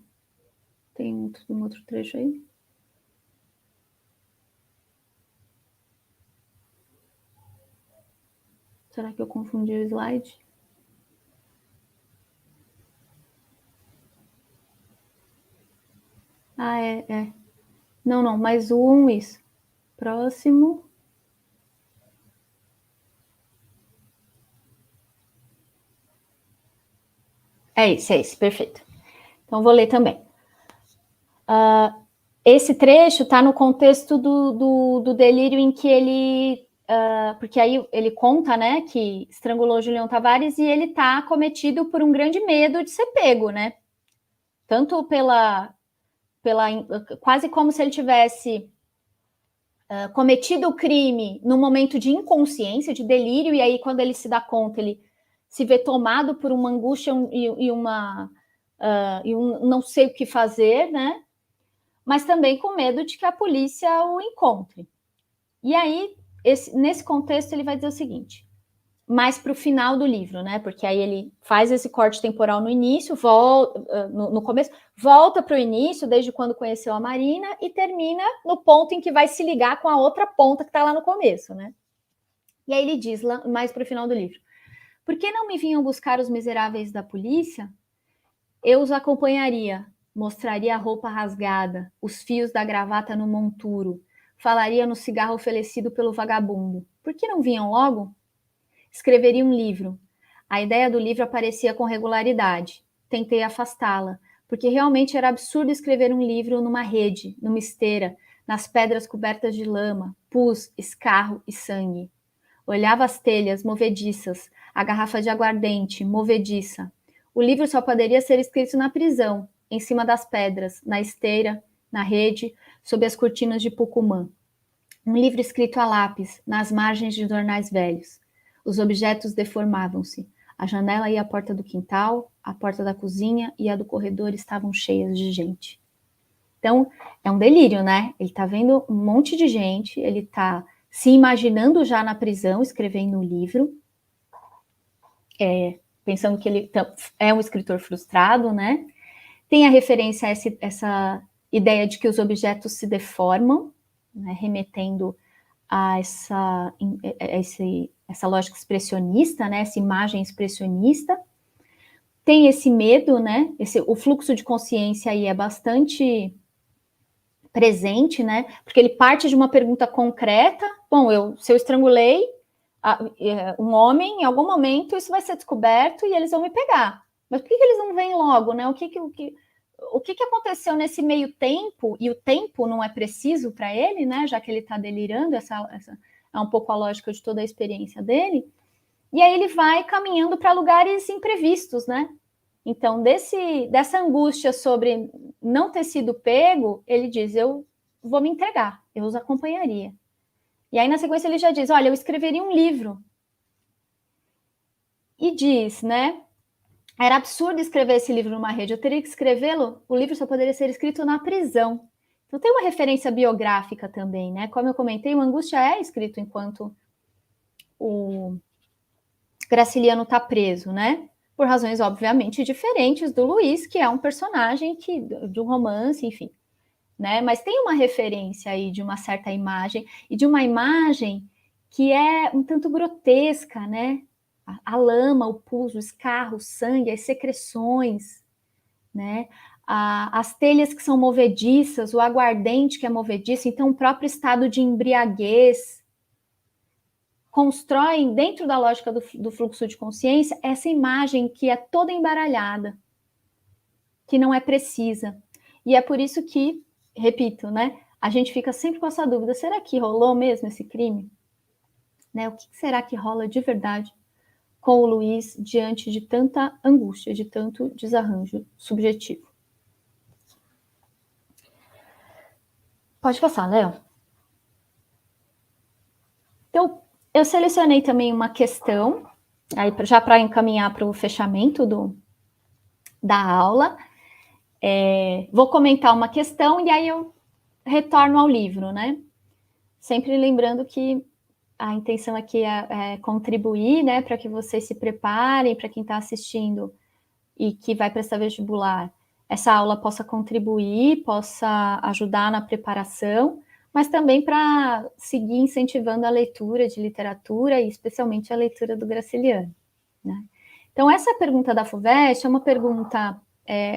Tem um outro trecho aí? Será que eu confundi o slide? Ah, é. Não, mais um, isso. Próximo. É esse, perfeito. Então, vou ler também. Esse trecho está no contexto do delírio em que ele... porque aí ele conta, né, que estrangulou Julião Tavares e ele está cometido por um grande medo de ser pego, né? Tanto pela quase como se ele tivesse cometido o crime no momento de inconsciência, de delírio, e aí quando ele se dá conta, ele se vê tomado por uma angústia e um não sei o que fazer, né? Mas também com medo de que a polícia o encontre. E aí, nesse contexto, ele vai dizer o seguinte, mais para o final do livro, né? Porque aí ele faz esse corte temporal no início, no começo, volta para o início, desde quando conheceu a Marina, e termina no ponto em que vai se ligar com a outra ponta que está lá no começo, né? E aí ele diz, lá, mais para o final do livro, por que não me vinham buscar os miseráveis da polícia? Eu os acompanharia, mostraria a roupa rasgada, os fios da gravata no monturo, falaria no cigarro oferecido pelo vagabundo. Por que não vinham logo? Escreveria um livro. A ideia do livro aparecia com regularidade. Tentei afastá-la, porque realmente era absurdo escrever um livro numa rede, numa esteira, nas pedras cobertas de lama, pus, escarro e sangue. Olhava as telhas movediças, a garrafa de aguardente movediça. O livro só poderia ser escrito na prisão, em cima das pedras, na esteira, na rede, sob as cortinas de Pucumã. Um livro escrito a lápis, nas margens de jornais velhos. Os objetos deformavam-se. A janela e a porta do quintal, a porta da cozinha e a do corredor estavam cheias de gente. Então, é um delírio, né? Ele está vendo um monte de gente, ele está se imaginando já na prisão, escrevendo um livro, pensando que ele é um escritor frustrado, né? Tem a referência a essa ideia de que os objetos se deformam, né? Remetendo a essa lógica expressionista, né? Essa imagem expressionista. Tem esse medo, né? O fluxo de consciência aí é bastante presente, né? Porque ele parte de uma pergunta concreta. Bom, se eu estrangulei um homem, em algum momento isso vai ser descoberto e eles vão me pegar. Mas por que eles não vêm logo, né? O que aconteceu nesse meio tempo? E o tempo não é preciso para ele, né? Já que ele está delirando, essa é um pouco a lógica de toda a experiência dele. E aí ele vai caminhando para lugares imprevistos, né? Então, dessa angústia sobre não ter sido pego, ele diz, eu vou me entregar, eu os acompanharia. E aí, na sequência, ele já diz, olha, eu escreveria um livro. E diz, né, era absurdo escrever esse livro numa rede, eu teria que escrevê-lo, o livro só poderia ser escrito na prisão. Então, tem uma referência biográfica também, né? Como eu comentei, o Angústia é escrito enquanto o Graciliano está preso, né? Por razões, obviamente, diferentes do Luiz, que é um personagem de um romance, enfim. Né? Mas tem uma referência aí de uma certa imagem, e de uma imagem que é um tanto grotesca, né? A lama, o pus, o escarro, o sangue, as secreções, né? As telhas que são movediças, o aguardente que é movediço, então o próprio estado de embriaguez, constroem, dentro da lógica do fluxo de consciência, essa imagem que é toda embaralhada, que não é precisa. E é por isso que, repito, né, a gente fica sempre com essa dúvida, será que rolou mesmo esse crime? Né, o que será que rola de verdade com o Luiz diante de tanta angústia, de tanto desarranjo subjetivo? Pode passar, Léo. Então, eu selecionei também uma questão, aí já para encaminhar para o fechamento da aula. Vou comentar uma questão e aí eu retorno ao livro, né? Sempre lembrando que a intenção aqui é contribuir, né, para que vocês se preparem, para quem está assistindo e que vai prestar vestibular, essa aula possa contribuir, possa ajudar na preparação, mas também para seguir incentivando a leitura de literatura, e especialmente a leitura do Graciliano, né? Então, essa pergunta da FUVEST é uma pergunta...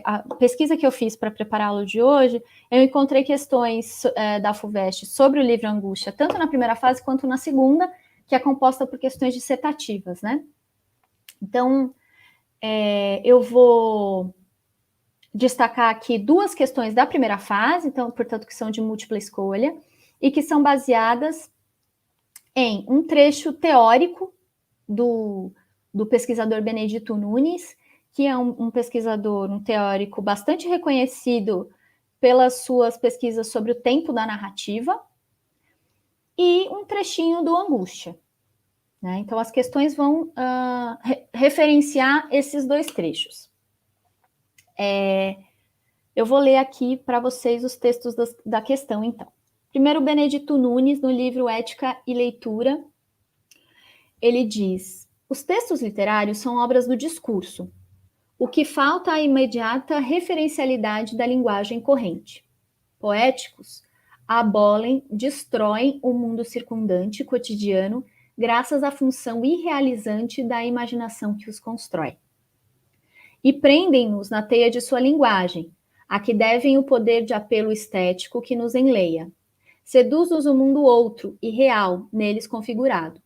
a pesquisa que eu fiz para preparar a aula de hoje, eu encontrei questões da FUVEST sobre o livro Angústia, tanto na primeira fase quanto na segunda, que é composta por questões dissertativas, né? Então, eu vou destacar aqui 2 questões da primeira fase, então, portanto, que são de múltipla escolha, e que são baseadas em um trecho teórico do pesquisador Benedito Nunes, que é um pesquisador, um teórico bastante reconhecido pelas suas pesquisas sobre o tempo da narrativa, e um trechinho do Angústia, né? Então, as questões vão referenciar esses 2 trechos. Eu vou ler aqui para vocês os textos da questão, então. Primeiro, Benedito Nunes, no livro Ética e Leitura, ele diz: os textos literários são obras do discurso. O que falta é a imediata referencialidade da linguagem corrente. Poéticos abolem, destroem o mundo circundante, cotidiano, graças à função irrealizante da imaginação que os constrói. E prendem-nos na teia de sua linguagem, a que devem o poder de apelo estético que nos enleia. Seduz-nos o mundo outro e real, neles configurado.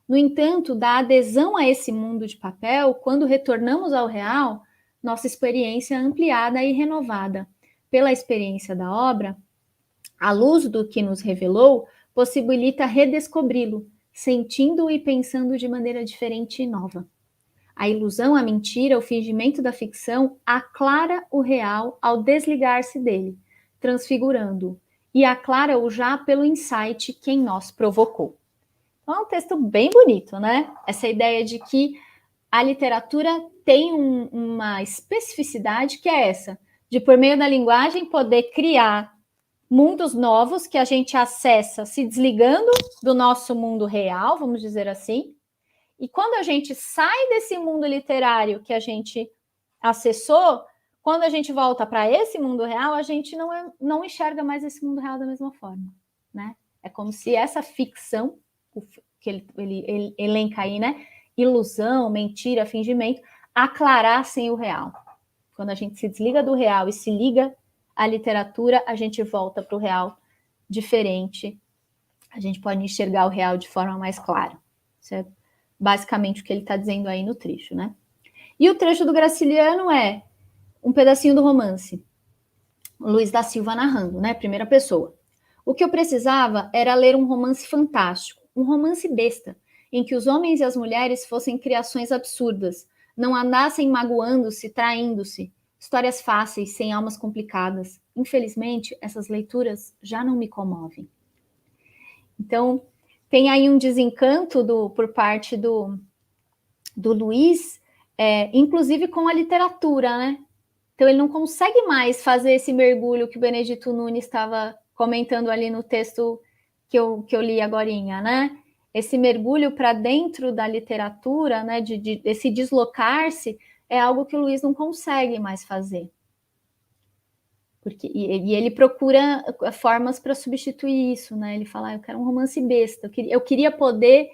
No entanto, da adesão a esse mundo de papel, quando retornamos ao real, nossa experiência ampliada e renovada pela experiência da obra, à luz do que nos revelou, possibilita redescobri-lo, sentindo-o e pensando de maneira diferente e nova. A ilusão, a mentira, o fingimento da ficção aclara o real ao desligar-se dele, transfigurando-o, e aclara-o já pelo insight que em nós provocou. Então, é um texto bem bonito, né? Essa ideia de que a literatura tem uma especificidade que é essa, de por meio da linguagem poder criar mundos novos que a gente acessa se desligando do nosso mundo real, vamos dizer assim, e quando a gente sai desse mundo literário que a gente acessou, quando a gente volta para esse mundo real, a gente não enxerga mais esse mundo real da mesma forma, né? É como se essa ficção, que ele elenca aí, né? Ilusão, mentira, fingimento, aclarassem o real. Quando a gente se desliga do real e se liga à literatura, a gente volta para o real diferente. A gente pode enxergar o real de forma mais clara. Isso é basicamente o que ele está dizendo aí no trecho, né? E o trecho do Graciliano é um pedacinho do romance. O Luiz da Silva narrando, né? Primeira pessoa. O que eu precisava era ler um romance fantástico, um romance besta, em que os homens e as mulheres fossem criações absurdas, não andassem magoando-se, traindo-se, histórias fáceis, sem almas complicadas. Infelizmente, essas leituras já não me comovem. Então, tem aí um desencanto por parte do Luiz, inclusive com a literatura, né? Então, ele não consegue mais fazer esse mergulho que o Benedito Nunes estava comentando ali no texto que eu li agorinha, né? Esse mergulho para dentro da literatura, né? Desse deslocar-se, é algo que o Luiz não consegue mais fazer. E ele procura formas para substituir isso, né? Ele fala, eu quero um romance besta, eu queria poder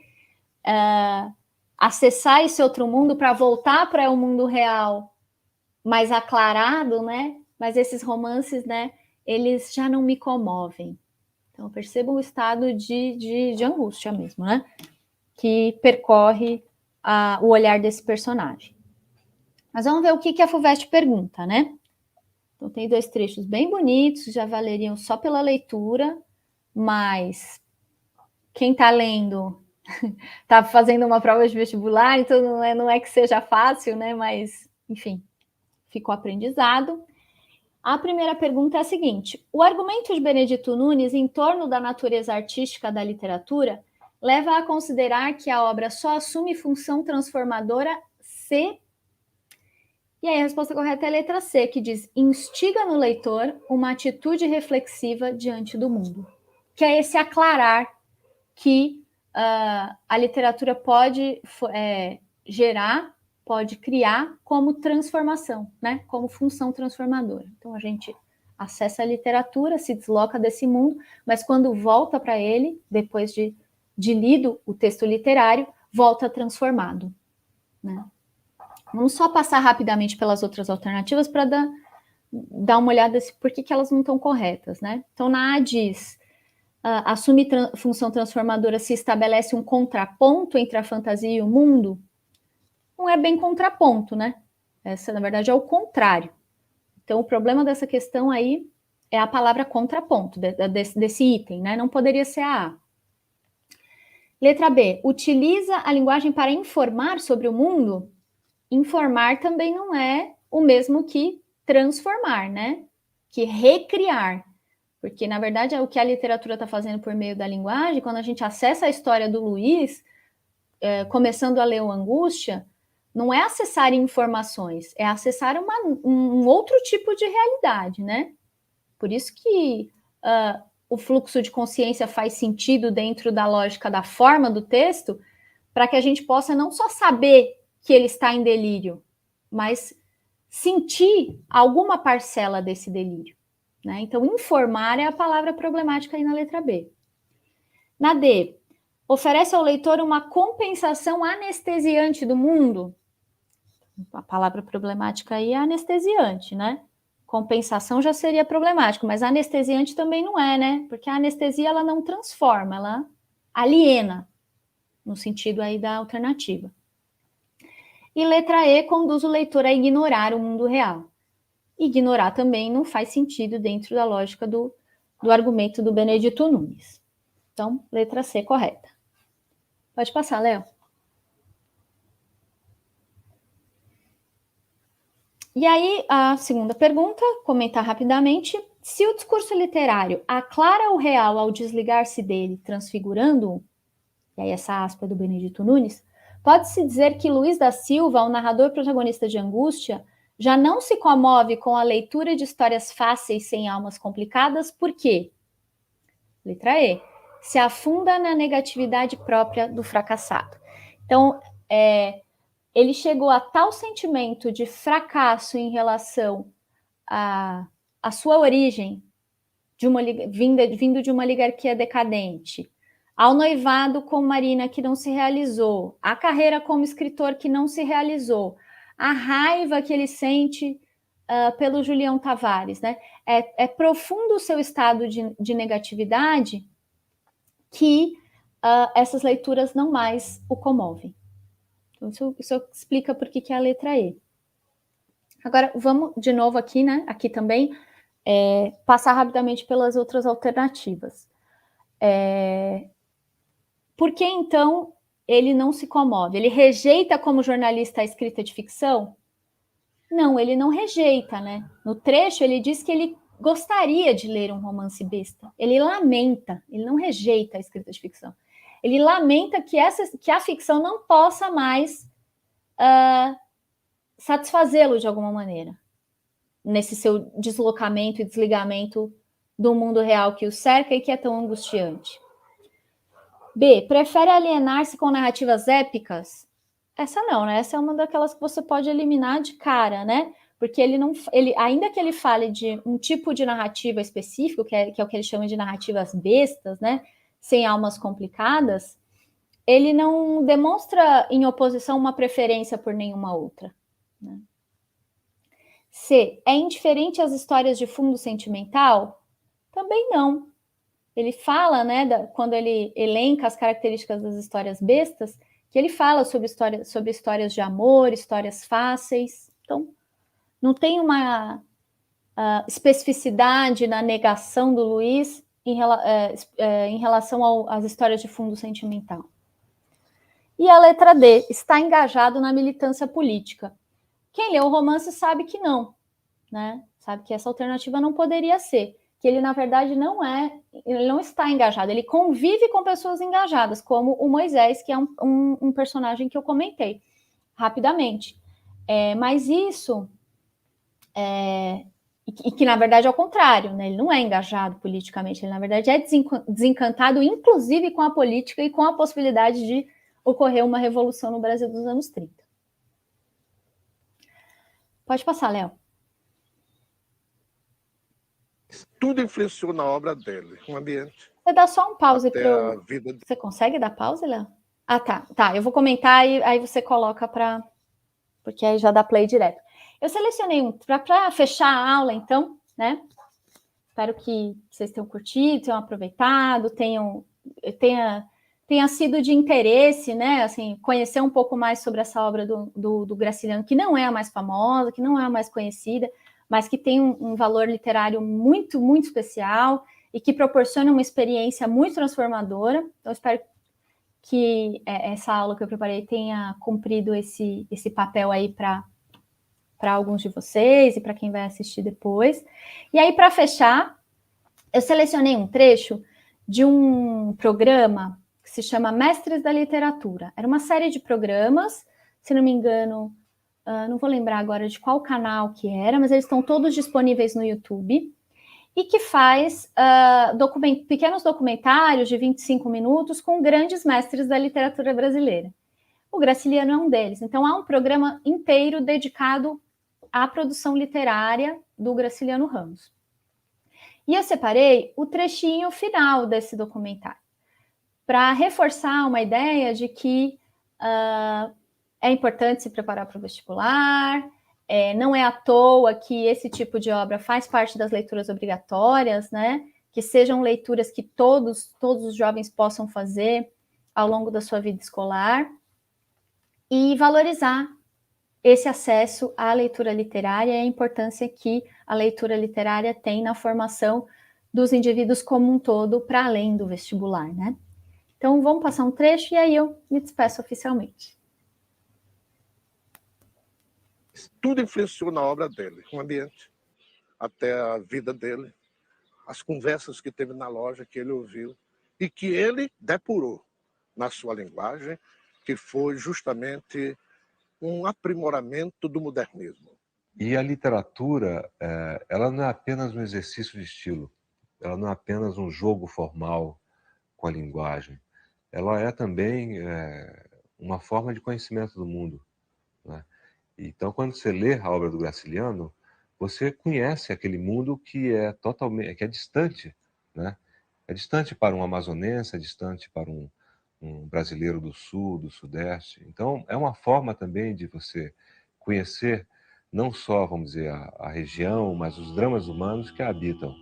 acessar esse outro mundo para voltar para o mundo real mais aclarado, né? Mas esses romances, né? Eles já não me comovem. Então, percebam o estado de angústia mesmo, né? Que percorre o olhar desse personagem. Mas vamos ver o que a FUVEST pergunta, né? Então, tem 2 trechos bem bonitos, já valeriam só pela leitura, mas quem está lendo está fazendo uma prova de vestibular, então não é que seja fácil, né? Mas, enfim, ficou aprendizado. A primeira pergunta é a seguinte: o argumento de Benedito Nunes em torno da natureza artística da literatura leva a considerar que a obra só assume função transformadora se... E aí a resposta correta é a letra C, que diz: instiga no leitor uma atitude reflexiva diante do mundo. Que é esse aclarar que a literatura pode gerar pode criar como transformação, né? Como função transformadora. Então, a gente acessa a literatura, se desloca desse mundo, mas quando volta para ele, depois de lido o texto literário, volta transformado, né? Vamos só passar rapidamente pelas outras alternativas para dar uma olhada por que elas não estão corretas, né? Então, na A diz, assume função transformadora se estabelece um contraponto entre a fantasia e o mundo. Não é bem contraponto, né? Essa, na verdade, é o contrário. Então, o problema dessa questão aí é a palavra contraponto, desse item, né? Não poderia ser a A. Letra B, utiliza a linguagem para informar sobre o mundo? Informar também não é o mesmo que transformar, né? Que recriar. Porque, na verdade, é o que a literatura está fazendo por meio da linguagem, quando a gente acessa a história do Luiz, começando a ler o Angústia, não é acessar informações, é acessar um outro tipo de realidade, né? Por isso que o fluxo de consciência faz sentido dentro da lógica da forma do texto, para que a gente possa não só saber que ele está em delírio, mas sentir alguma parcela desse delírio, né? Então, informar é a palavra problemática aí na letra B. Na D, oferece ao leitor uma compensação anestesiante do mundo? A palavra problemática aí é anestesiante, né? Compensação já seria problemático, mas anestesiante também não é, né? Porque a anestesia, ela não transforma, ela aliena, no sentido aí da alternativa. E letra E, conduz o leitor a ignorar o mundo real. Ignorar também não faz sentido dentro da lógica do argumento do Benedito Nunes. Então, letra C, correta. Pode passar, Léo. E aí, a segunda pergunta, comentar rapidamente. Se o discurso literário aclara o real ao desligar-se dele, transfigurando-o, e aí essa aspa é do Benedito Nunes, pode-se dizer que Luiz da Silva, o narrador protagonista de Angústia, já não se comove com a leitura de histórias fáceis sem almas complicadas, por quê? Letra E. Se afunda na negatividade própria do fracassado. Então, ele chegou a tal sentimento de fracasso em relação à sua origem, vindo de uma oligarquia decadente, ao noivado com Marina que não se realizou, a carreira como escritor que não se realizou, a raiva que ele sente pelo Julião Tavares, né? É profundo o seu estado de negatividade que essas leituras não mais o comovem. Então, isso explica por que é a letra E. Agora, vamos de novo aqui, né? Aqui também, passar rapidamente pelas outras alternativas. Por que, então, ele não se comove? Ele rejeita como jornalista a escrita de ficção? Não, ele não rejeita, né? No trecho, ele diz que ele gostaria de ler um romance besta. Ele lamenta, ele não rejeita a escrita de ficção. Ele lamenta que a ficção não possa mais satisfazê-lo de alguma maneira, nesse seu deslocamento e desligamento do mundo real que o cerca e que é tão angustiante. B, prefere alienar-se com narrativas épicas? Essa não, né? Essa é uma daquelas que você pode eliminar de cara, né? Porque ainda que ele fale de um tipo de narrativa específico, que é o que ele chama de narrativas bestas, né? Sem almas complicadas, ele não demonstra em oposição uma preferência por nenhuma outra, né? C, é indiferente às histórias de fundo sentimental? Também não. Ele fala, né, quando ele elenca as características das histórias bestas, que ele fala sobre histórias de amor, histórias fáceis. Então, não tem uma especificidade na negação do Luiz em relação às histórias de fundo sentimental. E a letra D, está engajado na militância política. Quem lê o romance sabe que não, né? Sabe que essa alternativa não poderia ser. Que ele, na verdade, ele não está engajado, ele convive com pessoas engajadas, como o Moisés, que é um personagem que eu comentei rapidamente. Mas isso, e que, na verdade, é o contrário, né? Ele não é engajado politicamente, ele, na verdade, é desencantado, inclusive com a política e com a possibilidade de ocorrer uma revolução no Brasil dos anos 30. Pode passar, Léo. Tudo influenciou na obra dele, o ambiente. Você dá só um pause até para a vida. Você consegue dar pause, Léo? Ah, tá. Tá, eu vou comentar e aí você coloca para... Porque aí já dá play direto. Eu selecionei um para fechar a aula, então, né? Espero que vocês tenham curtido, tenham aproveitado, tenha sido de interesse, né? Assim, conhecer um pouco mais sobre essa obra do Graciliano, que não é a mais famosa, que não é a mais conhecida, mas que tem um valor literário muito, muito especial e que proporciona uma experiência muito transformadora. Então, espero que essa aula que eu preparei tenha cumprido esse papel aí para alguns de vocês e para quem vai assistir depois. E aí, para fechar, eu selecionei um trecho de um programa que se chama Mestres da Literatura. Era uma série de programas, se não me engano, não vou lembrar agora de qual canal que era, mas eles estão todos disponíveis no YouTube, e que faz pequenos documentários de 25 minutos com grandes mestres da literatura brasileira. O Graciliano é um deles. Então, há um programa inteiro dedicado à produção literária do Graciliano Ramos. E eu separei o trechinho final desse documentário, para reforçar uma ideia de que é importante se preparar para o vestibular, não é à toa que esse tipo de obra faz parte das leituras obrigatórias, né? Que sejam leituras que todos os jovens possam fazer ao longo da sua vida escolar, e valorizar esse acesso à leitura literária e a importância que a leitura literária tem na formação dos indivíduos como um todo, para além do vestibular, né? Então, vamos passar um trecho e aí eu me despeço oficialmente. Tudo influenciou na obra dele, o ambiente, até a vida dele, as conversas que teve na loja, que ele ouviu, e que ele depurou na sua linguagem, que foi justamente um aprimoramento do modernismo. E a literatura, ela não é apenas um exercício de estilo, ela não é apenas um jogo formal com a linguagem, ela é também uma forma de conhecimento do mundo, né? Então, quando você lê a obra do Graciliano, você conhece aquele mundo que é distante, né? É distante para um amazonense, é distante para um brasileiro do sul, do sudeste. Então, é uma forma também de você conhecer não só, vamos dizer, a região, mas os dramas humanos que a habitam.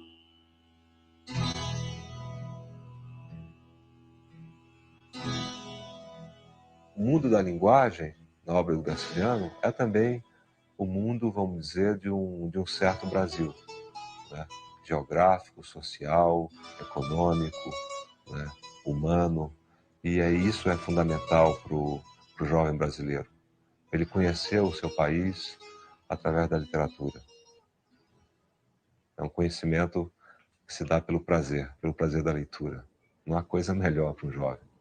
O mundo da linguagem, na obra do Graciliano, é também o mundo, vamos dizer, de um certo Brasil, né? Geográfico, social, econômico, né? Humano. E isso é fundamental para o jovem brasileiro. Ele conheceu o seu país através da literatura. É um conhecimento que se dá pelo prazer da leitura. Não há coisa melhor para um jovem.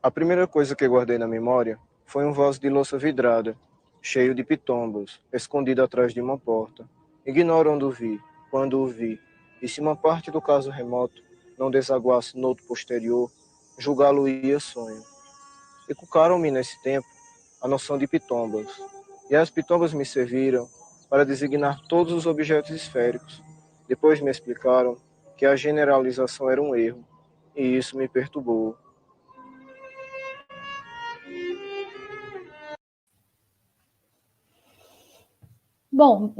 A primeira coisa que guardei na memória foi um vaso de louça vidrada, cheio de pitombas, escondido atrás de uma porta. Ignoro onde o vi, quando o vi, e se uma parte do caso remoto não desaguasse no outro posterior, julgá-lo-ia sonho. Educaram-me nesse tempo a noção de pitombas, e as pitombas me serviram para designar todos os objetos esféricos. Depois me explicaram que a generalização era um erro, e isso me perturbou. Bom,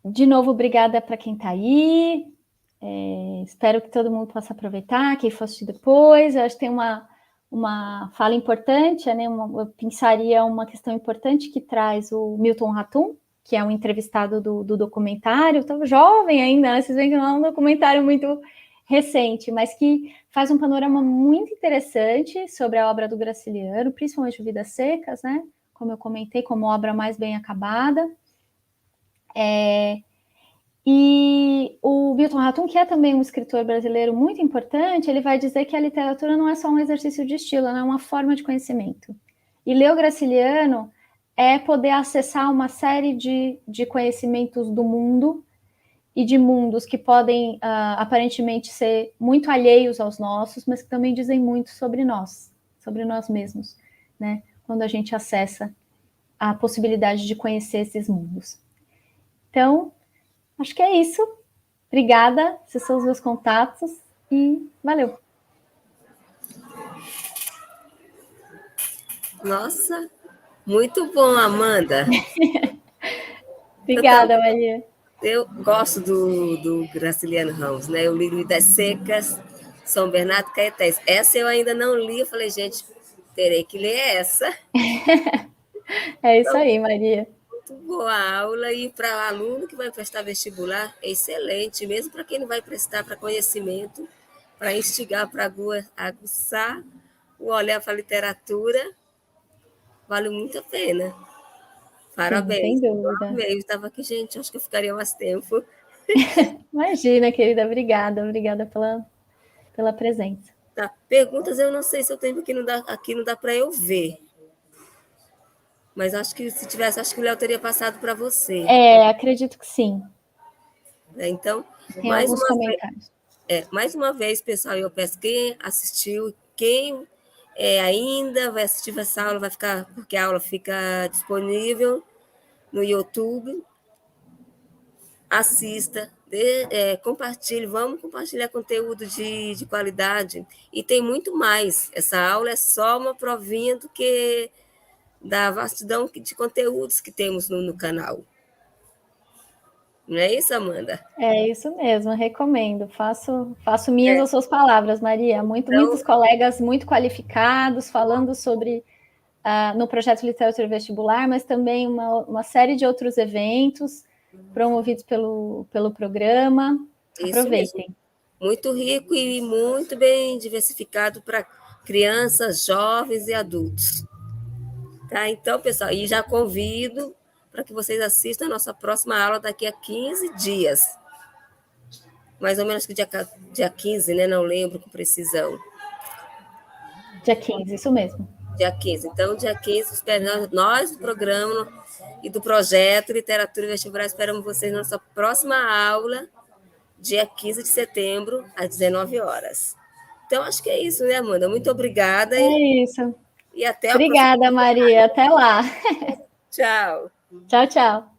de novo, obrigada para quem está aí. Espero que todo mundo possa aproveitar, quem for assistir depois. Eu acho que tem uma fala importante, né? Eu pensaria uma questão importante que traz o Milton Ratum, que é um entrevistado do documentário, tão jovem ainda, né? Vocês veem que não é um documentário muito recente, mas que faz um panorama muito interessante sobre a obra do Graciliano, principalmente o Vidas Secas, né? Como eu comentei, como obra mais bem acabada. E o Milton Ratum, que é também um escritor brasileiro muito importante, ele vai dizer que a literatura não é só um exercício de estilo, ela é uma forma de conhecimento. E ler o Graciliano é poder acessar uma série de conhecimentos do mundo e de mundos que podem aparentemente ser muito alheios aos nossos, mas que também dizem muito sobre nós mesmos, né? quando a gente acessa a possibilidade de conhecer esses mundos. Então, acho que é isso. Obrigada, esses são os meus contatos e valeu. Nossa, muito bom, Amanda. Obrigada, Maria. Eu gosto do Graciliano Ramos, né? Eu li Vidas Secas, São Bernardo Caetés. Essa eu ainda não li, eu falei, gente, terei que ler essa. É isso aí, Maria. Muito boa a aula, e para o aluno que vai prestar vestibular, é excelente, mesmo para quem não vai prestar para conhecimento, para instigar, para aguçar o olhar para a literatura, vale muito a pena. Parabéns. Sim, sem dúvida. Eu estava aqui, gente, acho que eu ficaria mais tempo. Imagina, querida, obrigada pela presença. Tá. Perguntas, eu não sei se eu tenho, aqui não dá para eu ver. Mas acho que se tivesse, acho que o Léo teria passado para você. Acredito que sim. Então, Tem alguns comentários. Mais uma vez, pessoal, eu peço quem assistiu, quem ainda vai assistir essa aula, vai ficar, porque a aula fica disponível no YouTube. Assista, compartilhe, vamos compartilhar conteúdo de qualidade. E tem muito mais. Essa aula é só uma provinha da vastidão de conteúdos que temos no canal. Não é isso, Amanda? É isso mesmo, recomendo. Faço minhas as suas palavras, Maria. Muitos colegas muito qualificados falando sobre no projeto Literatura Vestibular, mas também uma série de outros eventos promovidos pelo programa. Aproveitem. Muito rico e muito bem diversificado para crianças, jovens e adultos. Tá? Então, pessoal, e já convido para que vocês assistam a nossa próxima aula daqui a 15 dias. Mais ou menos que dia 15, né? Não lembro com precisão. Dia 15, isso mesmo. Dia 15. Então, dia 15, esperamos nós do programa e do projeto Literatura Vestibular, esperamos vocês na nossa próxima aula, dia 15 de setembro, às 19 horas. Então, acho que é isso, né, Amanda? Muito obrigada. É isso. E até a Obrigada, Maria. Até lá. Tchau. Tchau, tchau.